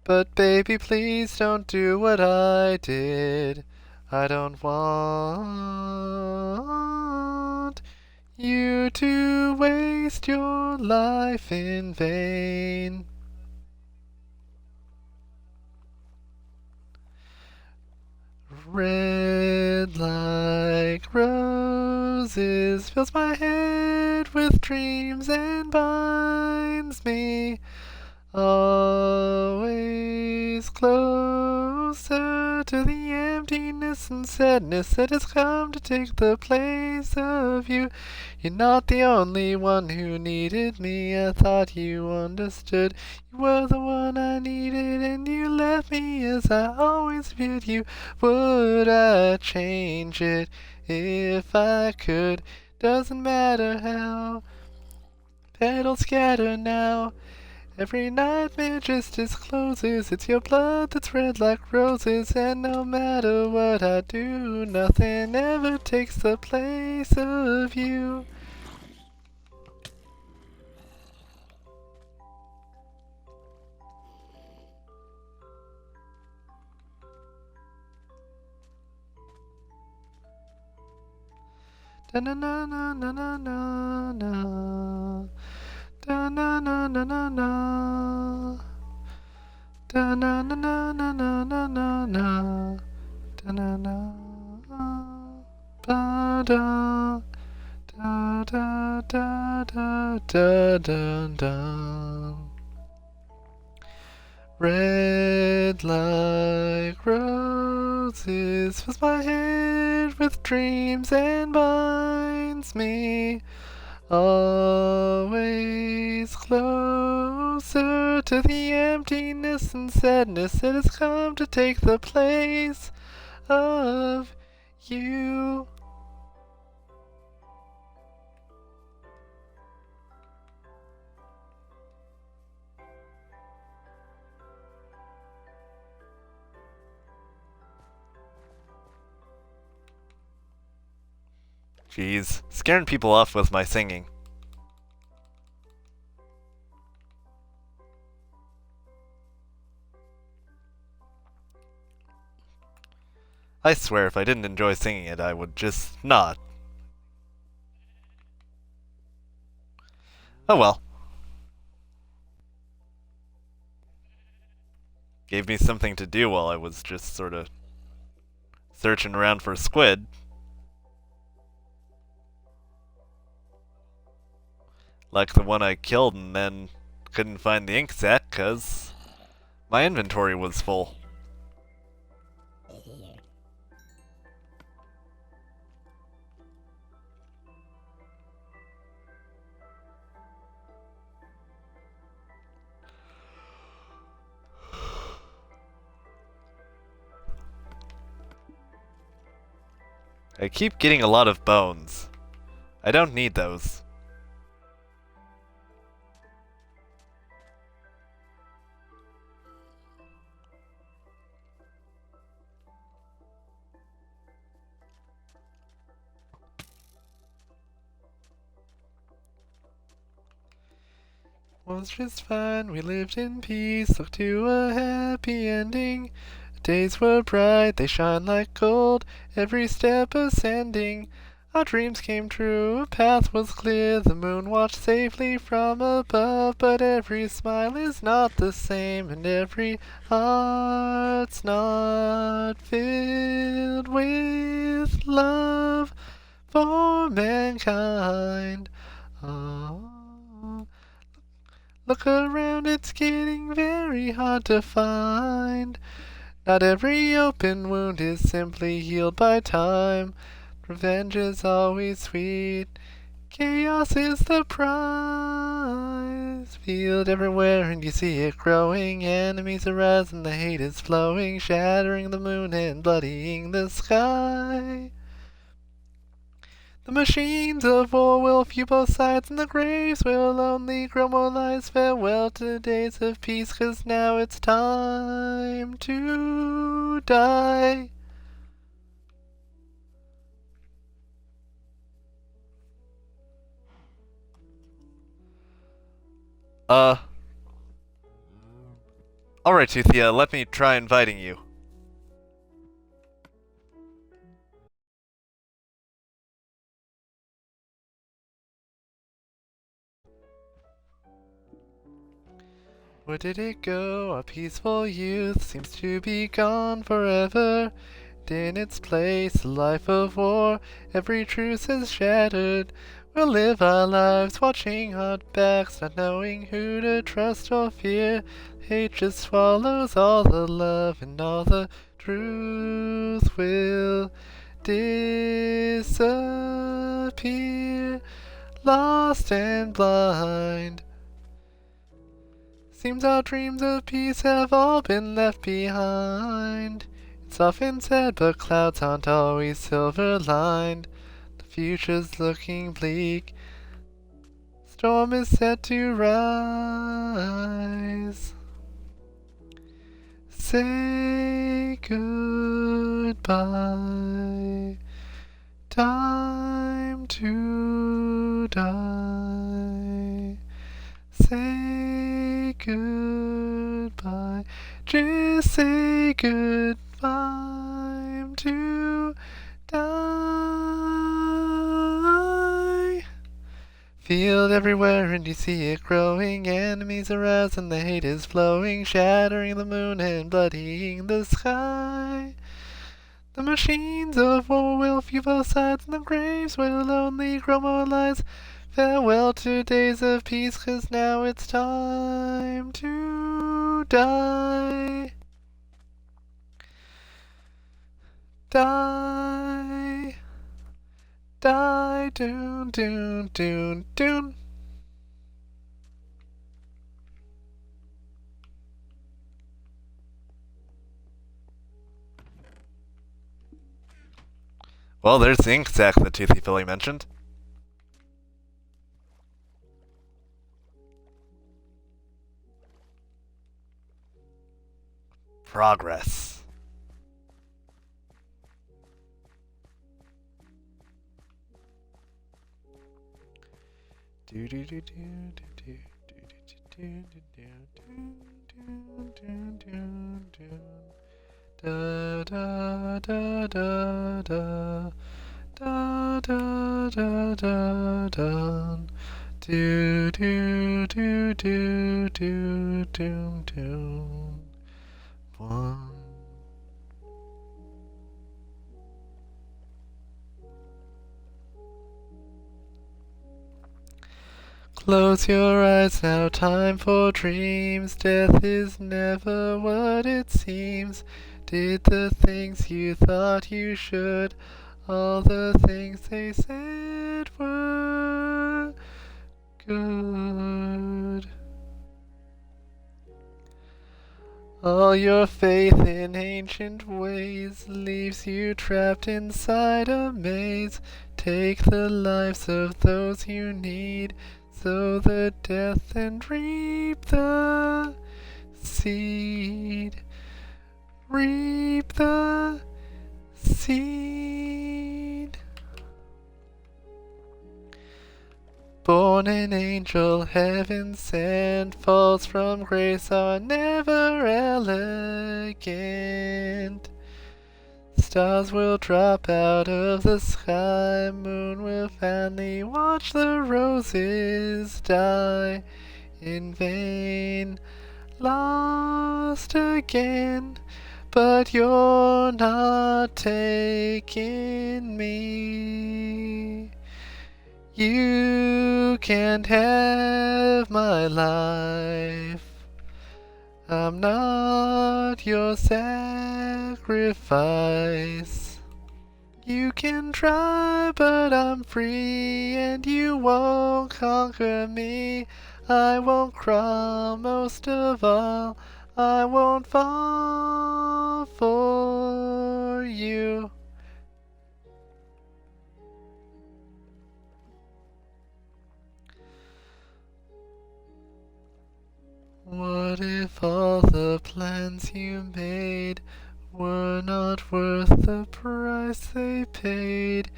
But baby, please don't do what I did. I don't want you to waste your life in vain. Red like roses fills my head with dreams and binds me always closer to the emptiness and sadness that has come to take the place of you. You're not the only one who needed me. I thought you understood. You were the one I needed, and you left me as I always viewed you. Would I change it if I could? Doesn't matter how. Petals scatter now. Every nightmare just discloses it's your blood that's red like roses, and no matter what I do, nothing ever takes the place of you. Da na na na na na na na. Da na na na na na. Da na na na na na na na na. Da na na. Ba da. Da da da da da da da. Red like roses fills my head with dreams and binds me always closer to the emptiness and sadness that has come to take the place of you. Jeez, scaring people off with my singing. I swear if I didn't enjoy singing it, I would just not. Oh well. Gave me something to do while I was just sort of searching around for squid. Like the one I killed and then couldn't find the ink sac because my inventory was full. I keep getting a lot of bones. I don't need those. Was just fine, we lived in peace, looked to a happy ending. Days were bright, they shine like gold, every step ascending. Our dreams came true, a path was clear, the moon watched safely from above. But every smile is not the same, and every heart's not filled with love for mankind. Oh. Look around, it's getting very hard to find. Not every open wound is simply healed by time. Revenge is always sweet. Chaos is the prize. Field everywhere and you see it growing. Enemies arise and the hate is flowing. Shattering the moon and bloodying the sky. The machines of war will view both sides, and the graves will only grow more lies. Farewell to the days of peace, 'cause now it's time to die. Uh, Alright, Toothia, let me try inviting you. Where did it go? Our peaceful youth seems to be gone forever. In its place, a life of war, every truce is shattered. We'll live our lives watching our backs, not knowing who to trust or fear. Hate just swallows all the love, and all the truth will disappear. Lost and blind. Seems our dreams of peace have all been left behind. It's often said, but clouds aren't always silver-lined. The future's looking bleak. Storm is set to rise. Say goodbye. Time to die. Say goodbye. Just say goodbye. Time to die. Field everywhere and you see it growing. Enemies aroused and the hate is flowing, shattering the moon and bloodying the sky. The machines of war will few both sides, and the graves will only grow more lies. Farewell to days of peace, 'cause now it's time to die. Die. Die, doon, doon, doon, doon. Well, there's the ink sac that Toothy Philly mentioned. Progress. Do do do do do do do do do do do da da da da da da da da da da do do do do do do do one. Close your eyes now, time for dreams. Death is never what it seems. Did the things you thought you should. All the things they said were good. All your faith in ancient ways leaves you trapped inside a maze. Take the lives of those you need. Sow the death and reap the seed. Reap the seed. Born an angel, heaven sent, falls from grace are never elegant. Stars will drop out of the sky, moon will finally watch the roses die in vain. Lost again, but you're not taking me. You can't have my life. I'm not your sacrifice. You can try, but I'm free, and you won't conquer me. I won't crawl, most of all, I won't fall for you. What if all the plans you made were not worth the price they paid?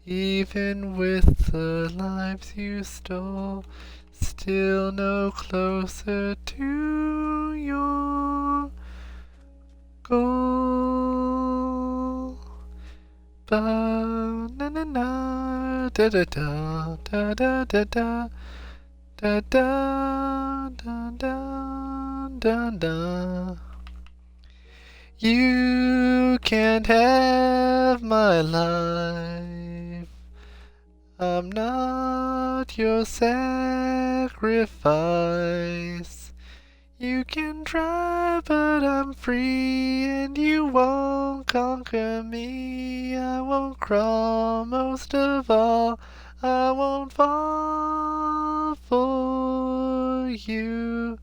Even with the lives you stole, still no closer to your ba na na na da da da da da da da da da da da da da. You can't have my life. I'm not your sacrifice. You can try, but I'm free, and you won't conquer me. I won't crawl, most of all, I won't fall for you.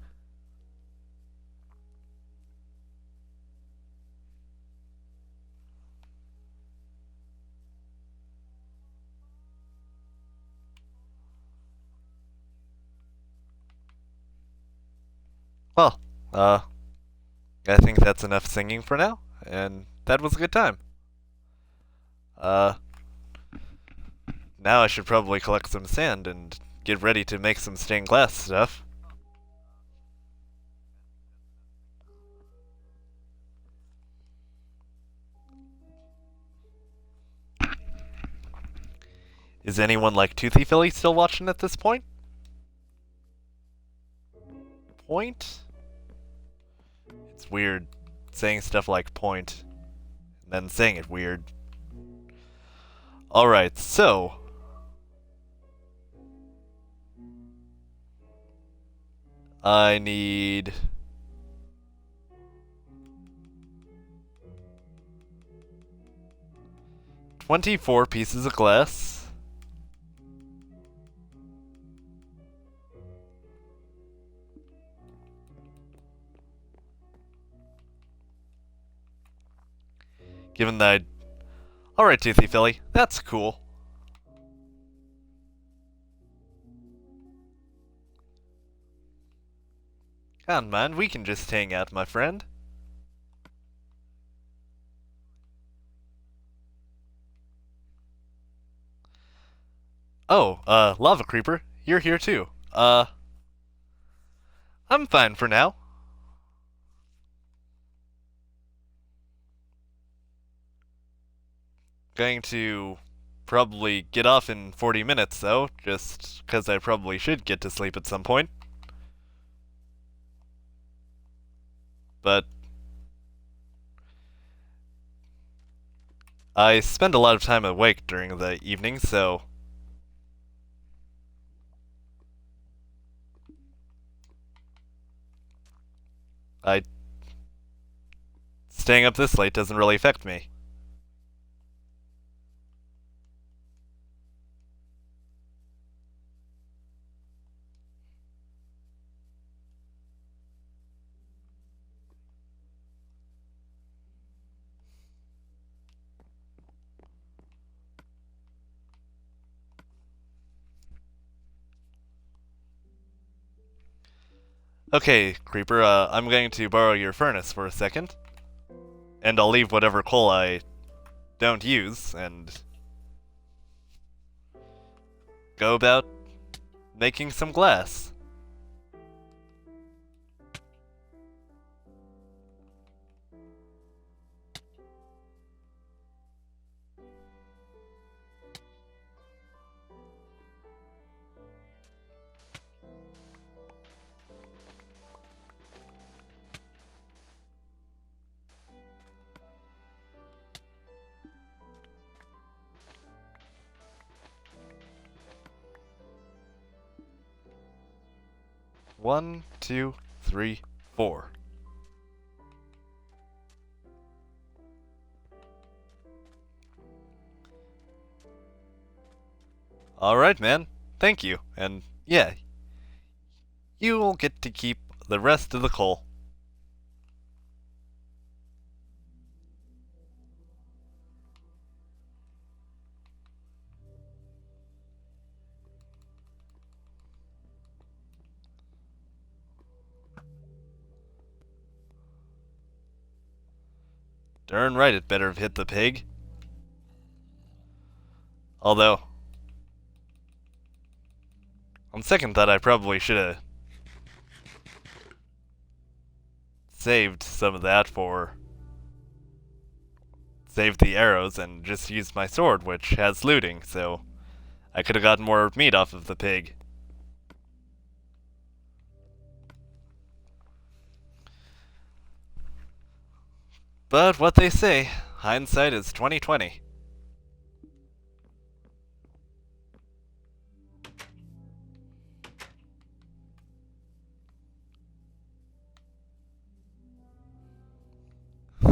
Well, I think that's enough singing for now, and that was a good time. Uh, Now I should probably collect some sand and get ready to make some stained glass stuff. Is anyone like Toothy Philly still watching at this point? It's weird saying stuff like point and then saying it weird. Alright, so I need 24 pieces of glass. Given that Alright, Toothy Philly, that's cool. Come on, man, we can just hang out, my friend. Oh, Lava Creeper, you're here too. I'm fine for now. Going to probably get off in 40 minutes, though, just because I probably should get to sleep at some point. But I spend a lot of time awake during the evening, so staying up this late doesn't really affect me. Okay, Creeper, I'm going to borrow your furnace for a second. And I'll leave whatever coal I don't use, and go about making some glass. One, two, three, four. Alright, man. Thank you. And yeah, you will get to keep the rest of the coal. Darn right it better have hit the pig. Although, on second thought, I probably should have saved some of that for saved the arrows and just used my sword, which has looting, so I could have gotten more meat off of the pig. But what they say, hindsight is 20/20.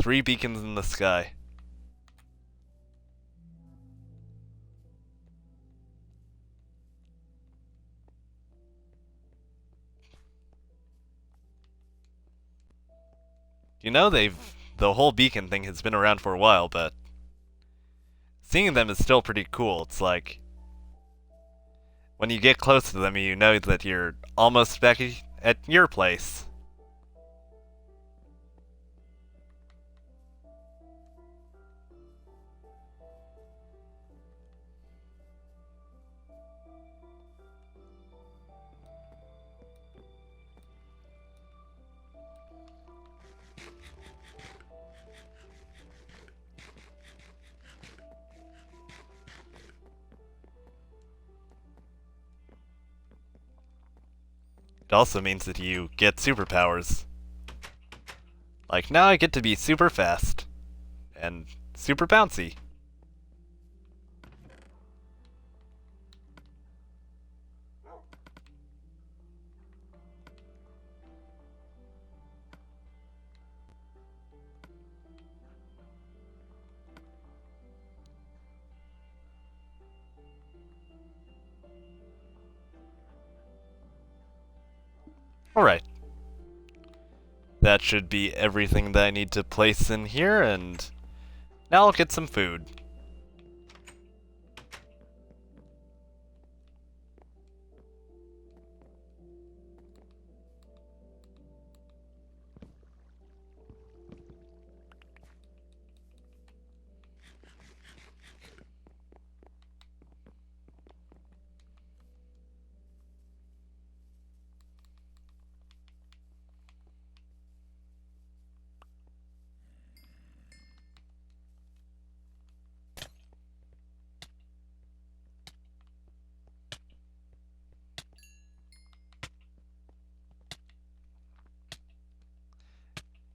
Three beacons in the sky. You know, the whole beacon thing has been around for a while, but seeing them is still pretty cool. It's like when you get close to them, you know that you're almost back at your place. It also means that you get superpowers. Like, now I get to be super fast. And super bouncy. Alright. That should be everything that I need to place in here, and now I'll get some food.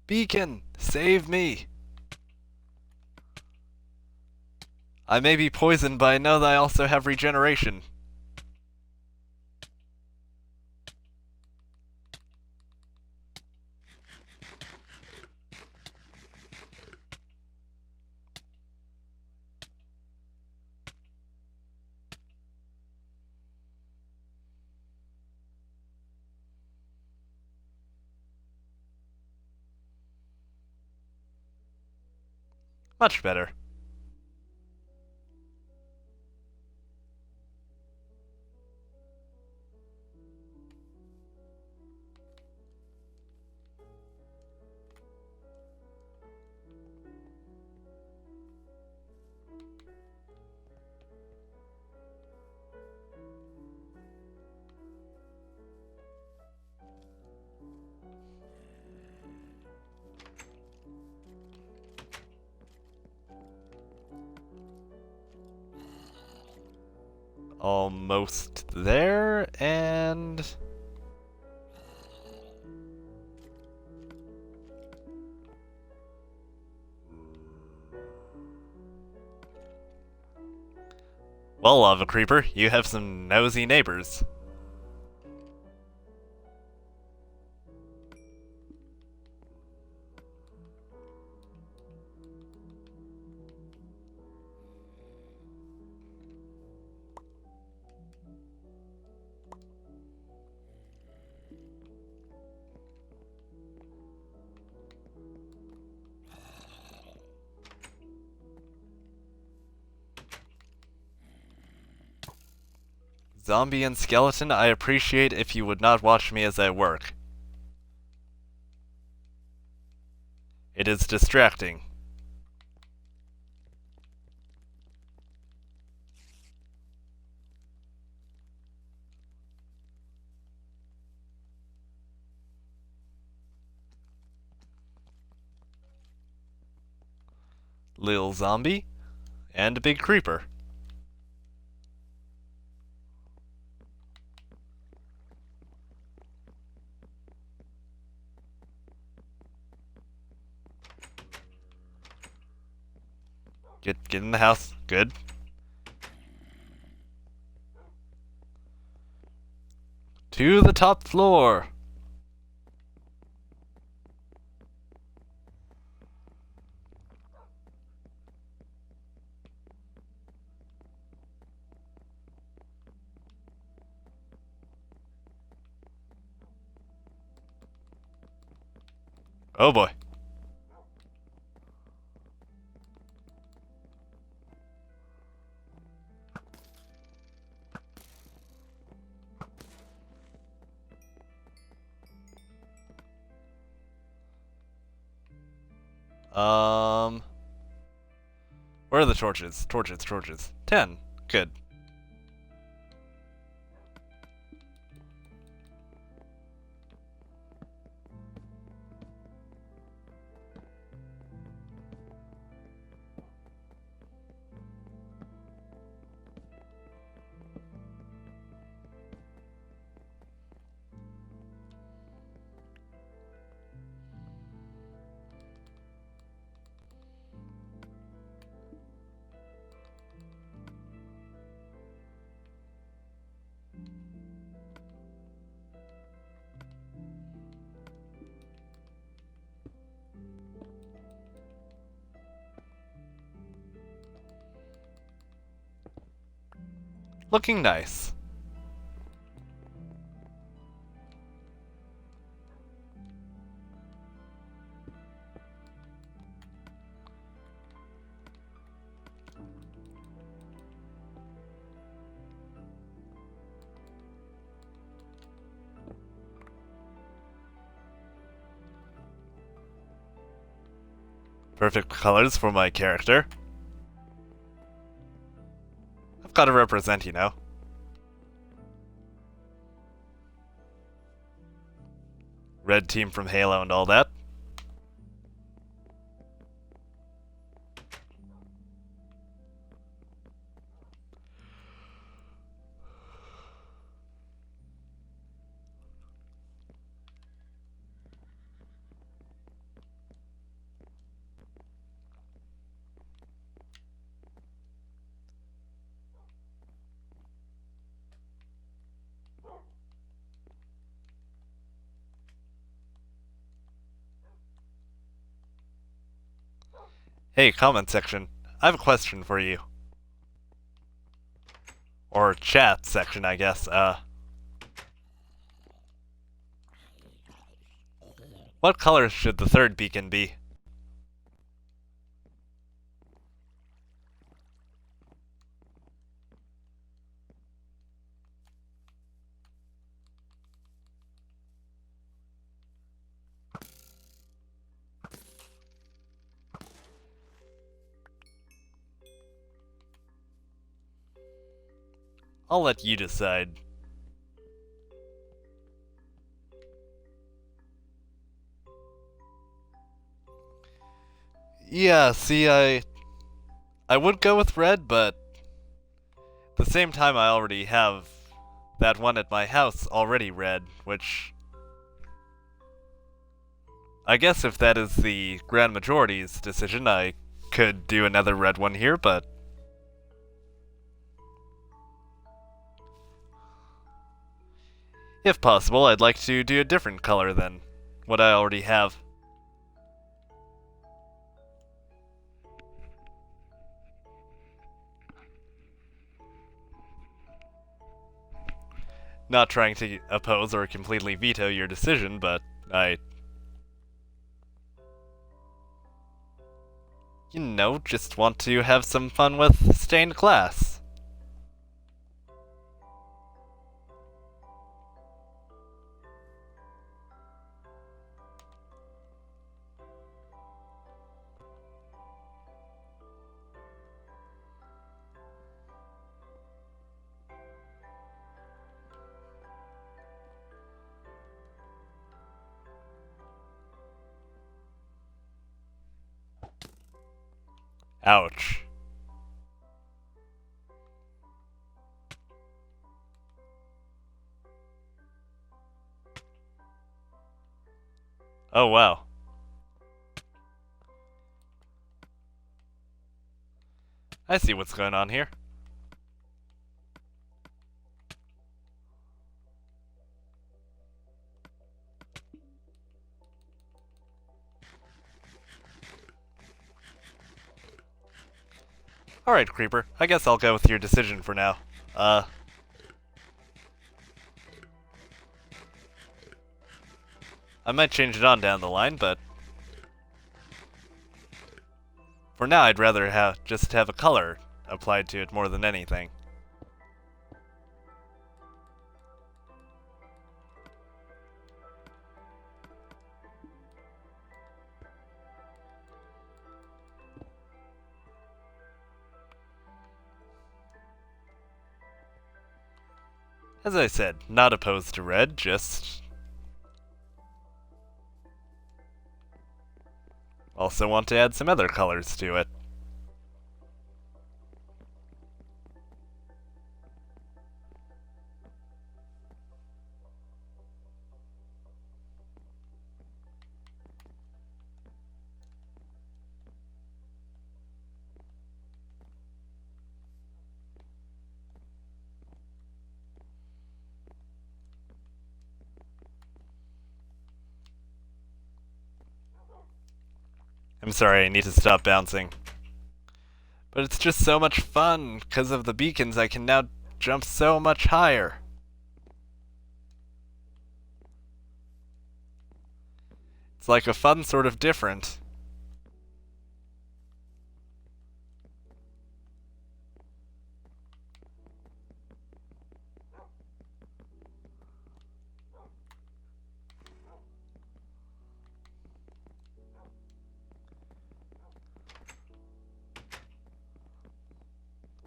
Beacon, save me! I may be poisoned, but I know that I also have regeneration. Much better. Almost there, and... Well, Lava Creeper, you have some nosy neighbors. Zombie and skeleton, I appreciate if you would not watch me as I work. It is distracting. Lil zombie, and a big creeper. Get in the house. Good. To the top floor. Oh boy. Where are the torches? Torches. 10. Good. Looking nice. Perfect colors for my character. I've got to represent, you know. Red team from Halo and all that. Hey, comment section. I have a question for you. Or chat section, I guess. What color should the third beacon be? I'll let you decide. Yeah, see, I would go with red, but at the same time I already have that one at my house already red, which I guess if that is the grand majority's decision, I could do another red one here, but if possible, I'd like to do a different color than what I already have. Not trying to oppose or completely veto your decision, but just want to have some fun with stained glass. Ouch. Oh, wow. I see what's going on here. Alright, Creeper. I guess I'll go with your decision for now. I might change it on down the line, but for now I'd rather just have a color applied to it more than anything. As I said, not opposed to red, just also want to add some other colors to it. I'm sorry, I need to stop bouncing. But it's just so much fun. Because of the beacons, I can now jump so much higher. It's like a fun sort of different.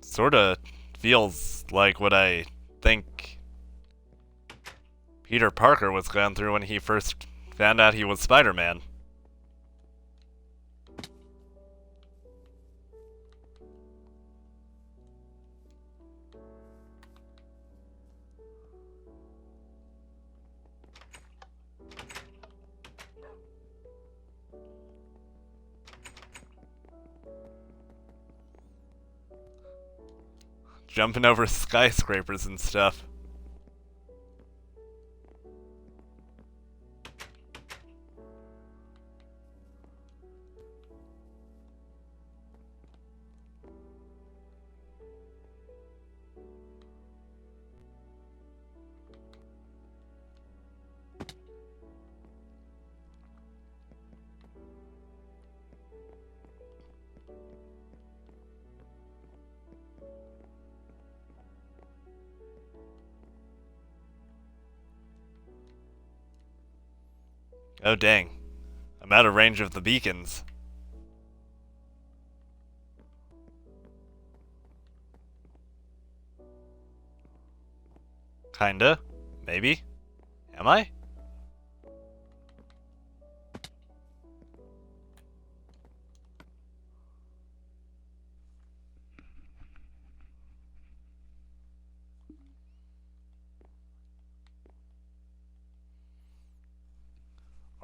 Sorta feels like what I think Peter Parker was going through when he first found out he was Spider-Man. Jumping over skyscrapers and stuff. Oh dang. I'm out of range of the beacons. Kinda. Maybe. Am I?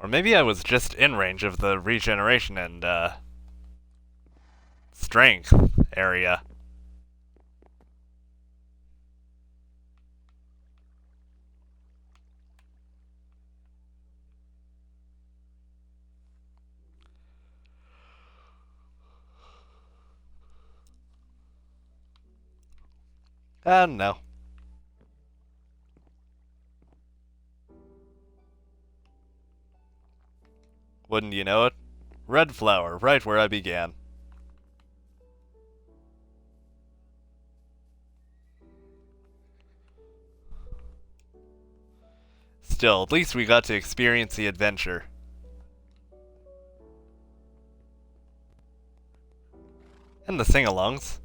Or maybe I was just in range of the regeneration and, strength area. No. Wouldn't you know it? Red flower, right where I began. Still, at least we got to experience the adventure. And the sing-alongs.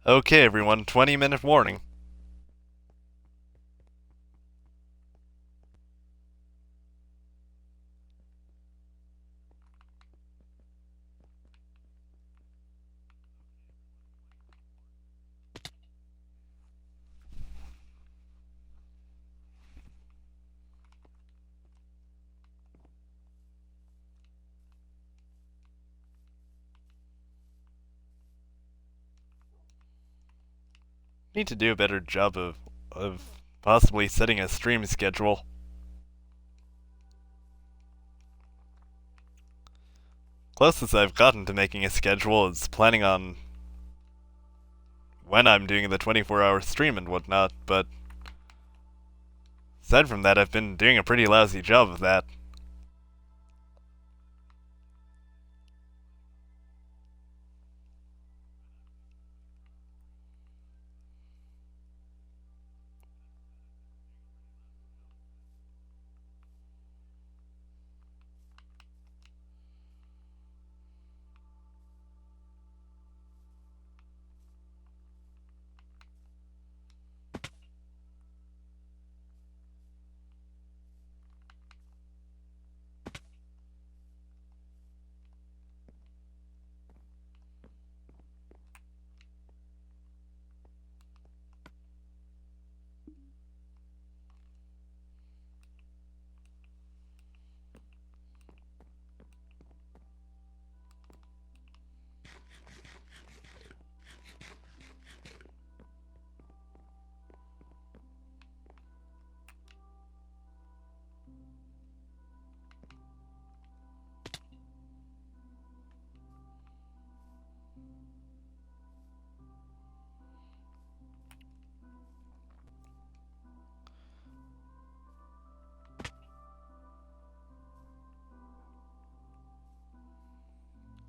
Okay, everyone, 20-minute warning. Need to do a better job of possibly setting a stream schedule. Closest I've gotten to making a schedule is planning on when I'm doing the 24-hour stream and whatnot, but aside from that, I've been doing a pretty lousy job of that.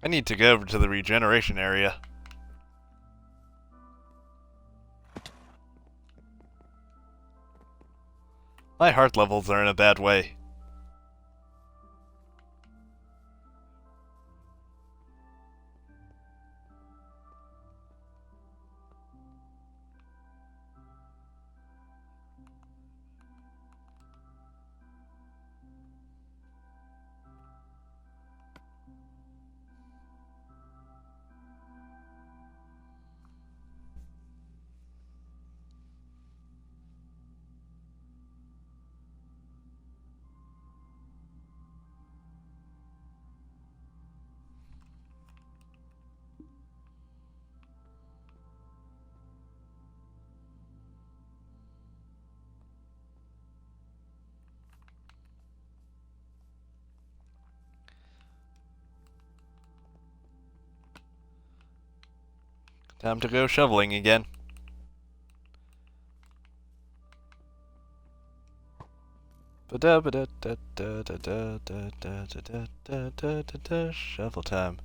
I need to go over to the regeneration area. My heart levels are in a bad way. Time to go shoveling again. Shovel time.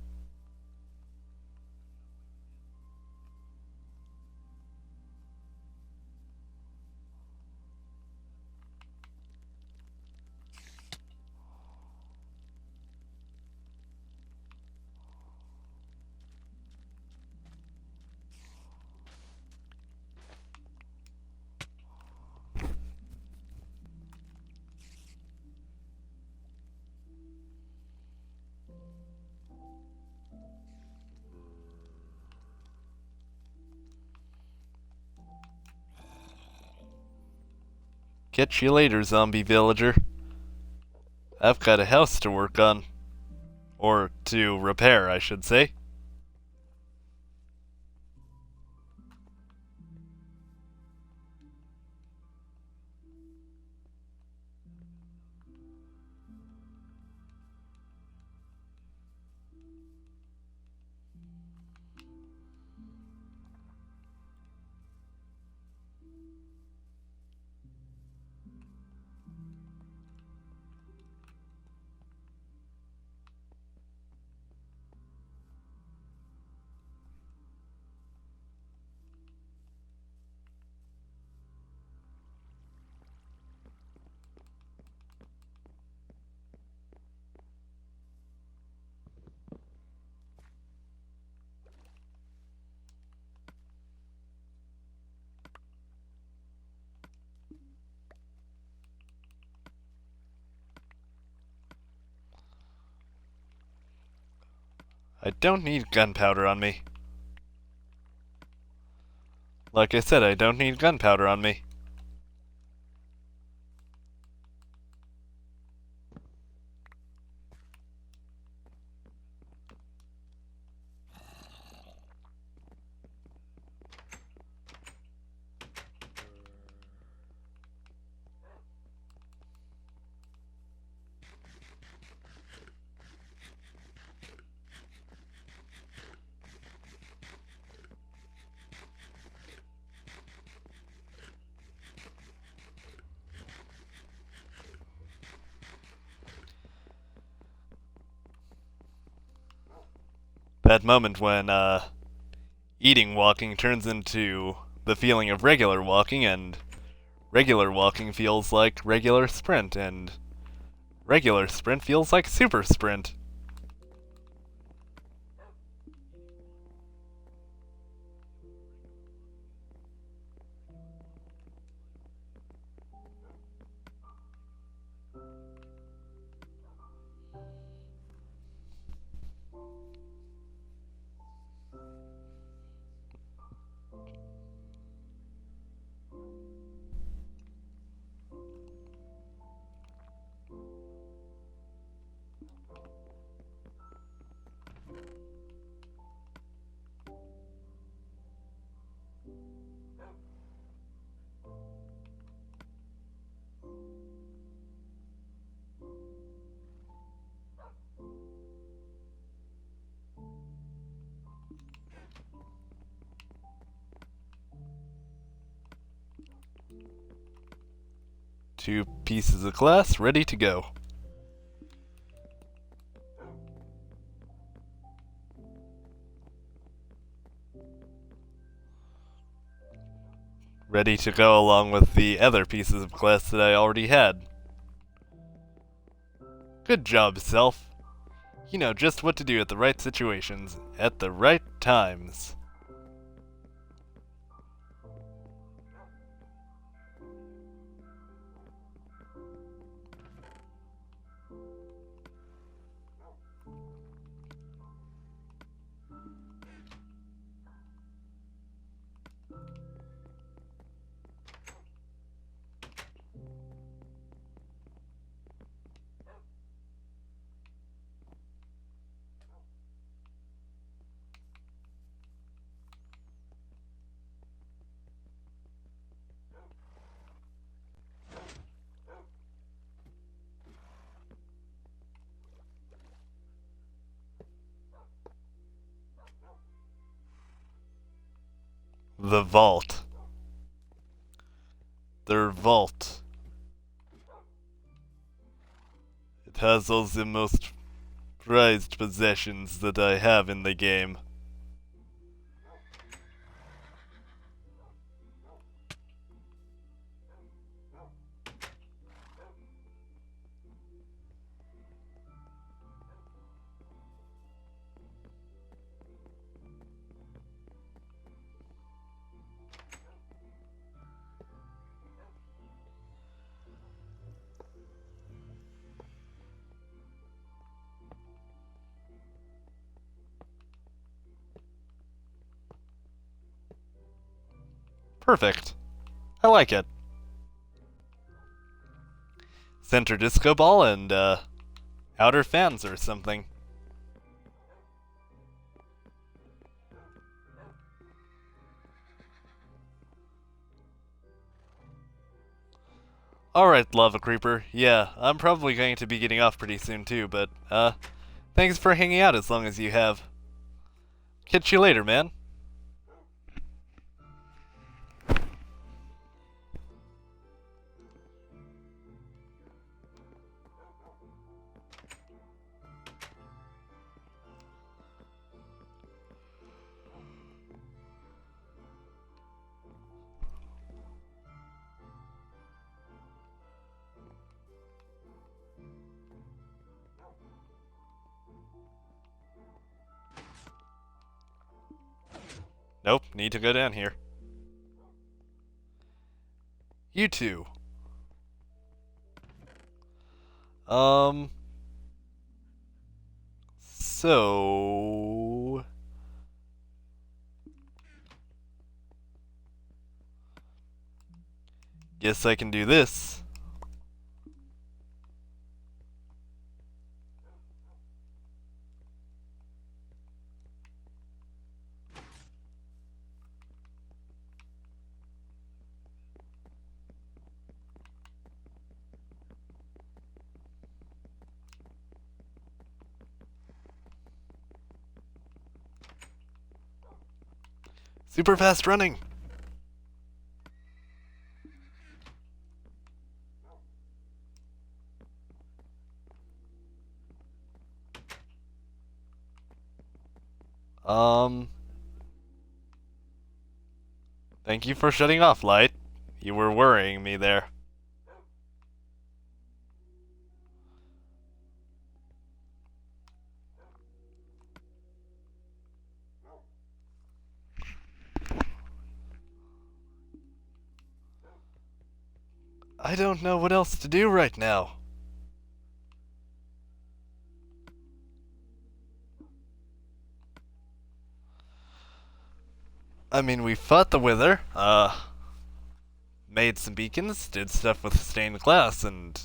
Catch you later, zombie villager. I've got a house to work on. Or to repair, I should say. I don't need gunpowder on me. Like I said, I don't need gunpowder on me. That moment when, eating walking turns into the feeling of regular walking, and regular walking feels like regular sprint, and regular sprint feels like super sprint. Two pieces of glass ready to go. Ready to go along with the other pieces of glass that I already had. Good job, Self. You know just what to do at the right situations, at the right times. The vault. Their vault. It has all the most prized possessions that I have in the game. Perfect. I like it. Center disco ball and, outer fans or something. Alright, Lava Creeper. Yeah, I'm probably going to be getting off pretty soon too, but, thanks for hanging out as long as you have. Catch you later, man. Nope, need to go down here. You two. So... Guess I can do this. Super fast running. Thank you for shutting off, Light. You were worrying me there. I don't know what else to do right now. I mean, we fought the Wither, made some beacons, did stuff with stained glass, and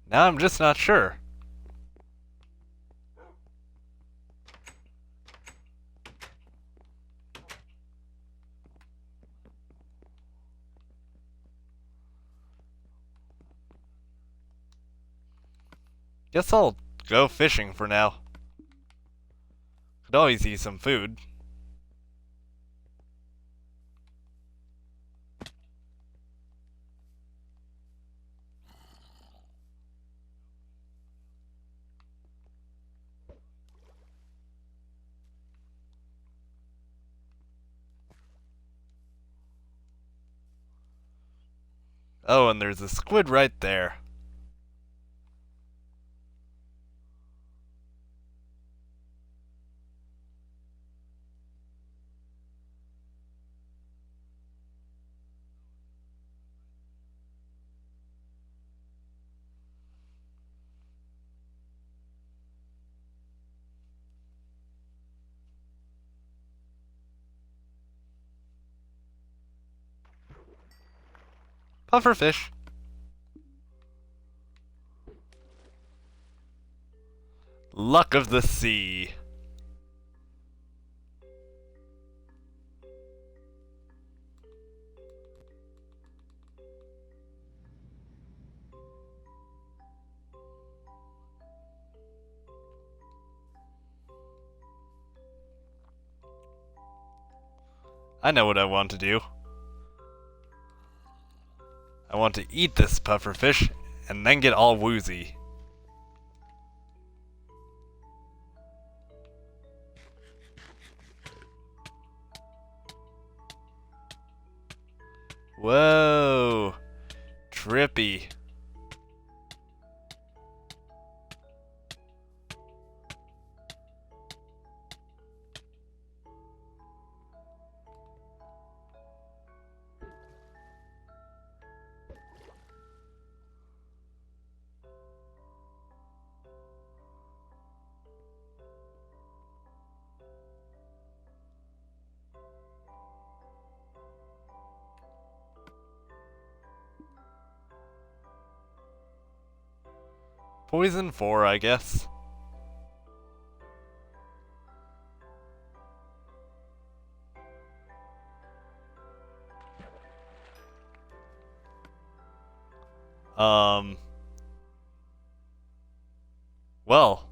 now I'm just not sure. Guess I'll go fishing for now. Could always use some food. Oh, and there's a squid right there. Pufferfish. Luck of the sea. I know what I want to do. I want to eat this pufferfish and then get all woozy. Whoa. Trippy. Poison 4, I guess. Well,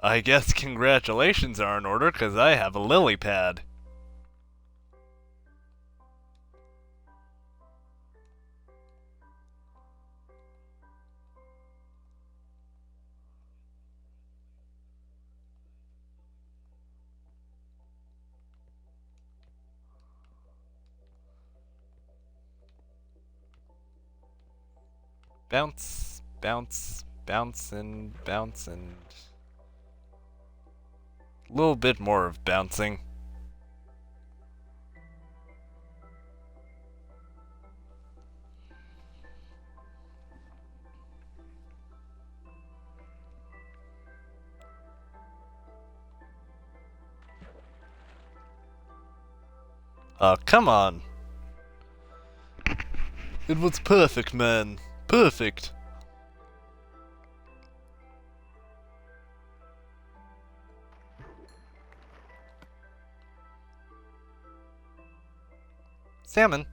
I guess congratulations are in order because I have a lily pad. Bounce, bounce, bounce, and bounce, and a little bit more of bouncing. Oh, come on. It was perfect, man. Perfect. Salmon.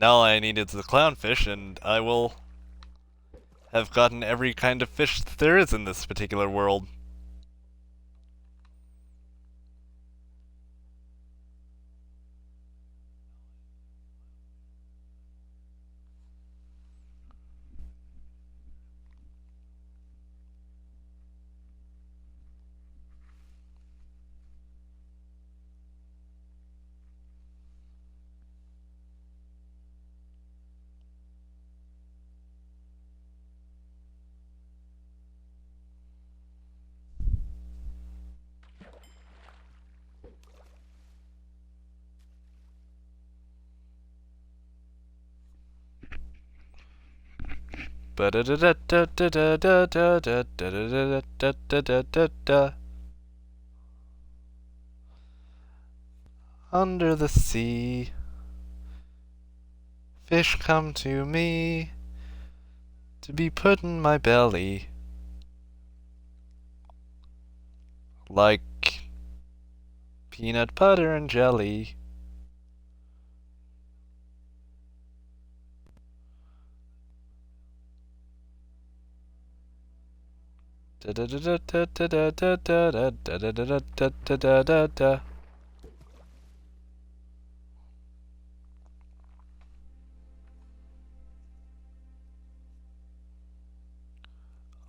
Now all I need is the clownfish, and I will have gotten every kind of fish that there is in this particular world. Under the sea, fish come to me to be put in my belly. Like peanut butter and jelly.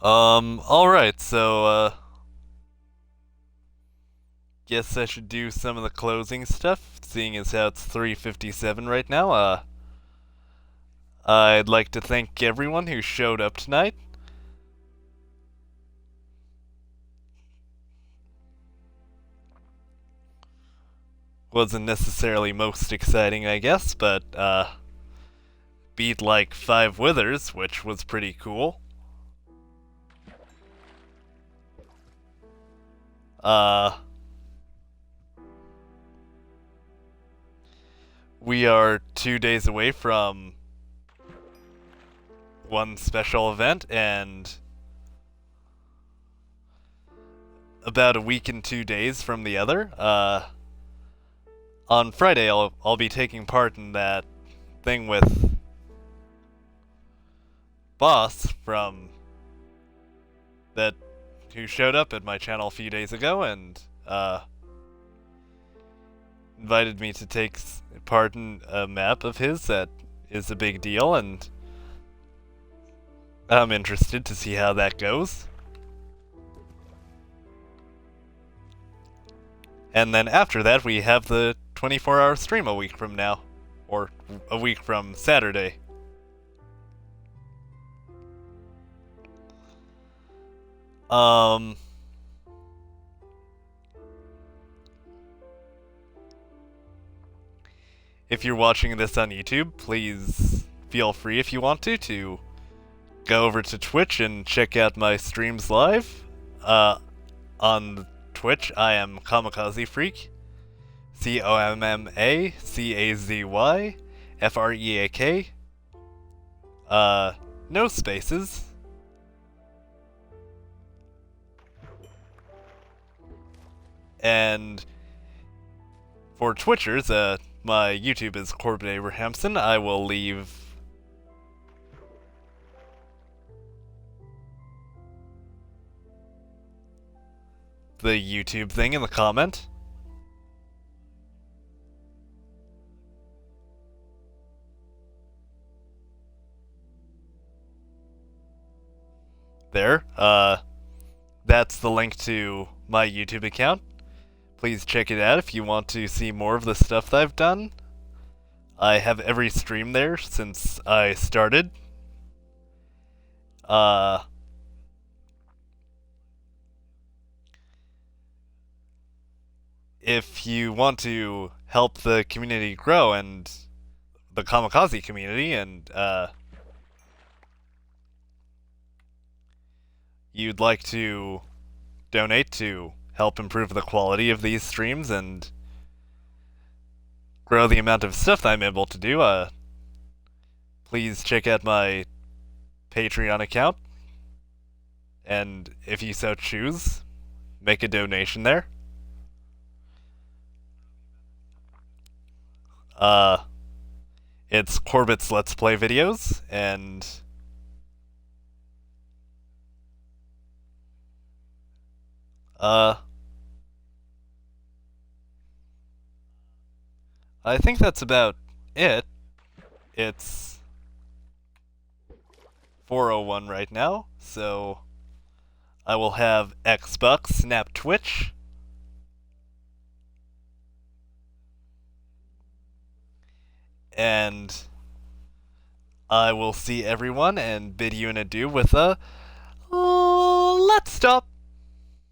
Alright, so, guess I should do some of the closing stuff, seeing as how it's 3:57 right now. I'd like to thank everyone who showed up tonight. Wasn't necessarily most exciting, I guess, but, beat like 5 withers, which was pretty cool. We are 2 days away from one special event, and about a week and 2 days from the other. On Friday, I'll be taking part in that thing with Boss from that who showed up at my channel a few days ago and invited me to take part in a map of his that is a big deal, and I'm interested to see how that goes. And then after that, we have the 24-hour stream a week from now, or a week from Saturday. If you're watching this on YouTube, please feel free, if you want to go over to Twitch and check out my streams live. On Twitch, I am Kamikaze Freak. COMMACAZY FREAK. No spaces. And for Twitchers, my YouTube is Corbin Abrahamson. I will leave the YouTube thing in the comment. There. That's the link to my YouTube account. Please check it out if you want to see more of the stuff that I've done. I have every stream there since I started. If you want to help the community grow and the Kamikaze community, and you'd like to donate to help improve the quality of these streams and grow the amount of stuff that I'm able to do, please check out my Patreon account, and if you so choose, make a donation there. It's Corbet's Let's Play videos, and I think that's about it. It's 4:01 right now, so I will have Xbox, Snap Twitch, and I will see everyone and bid you an adieu with a let's stop.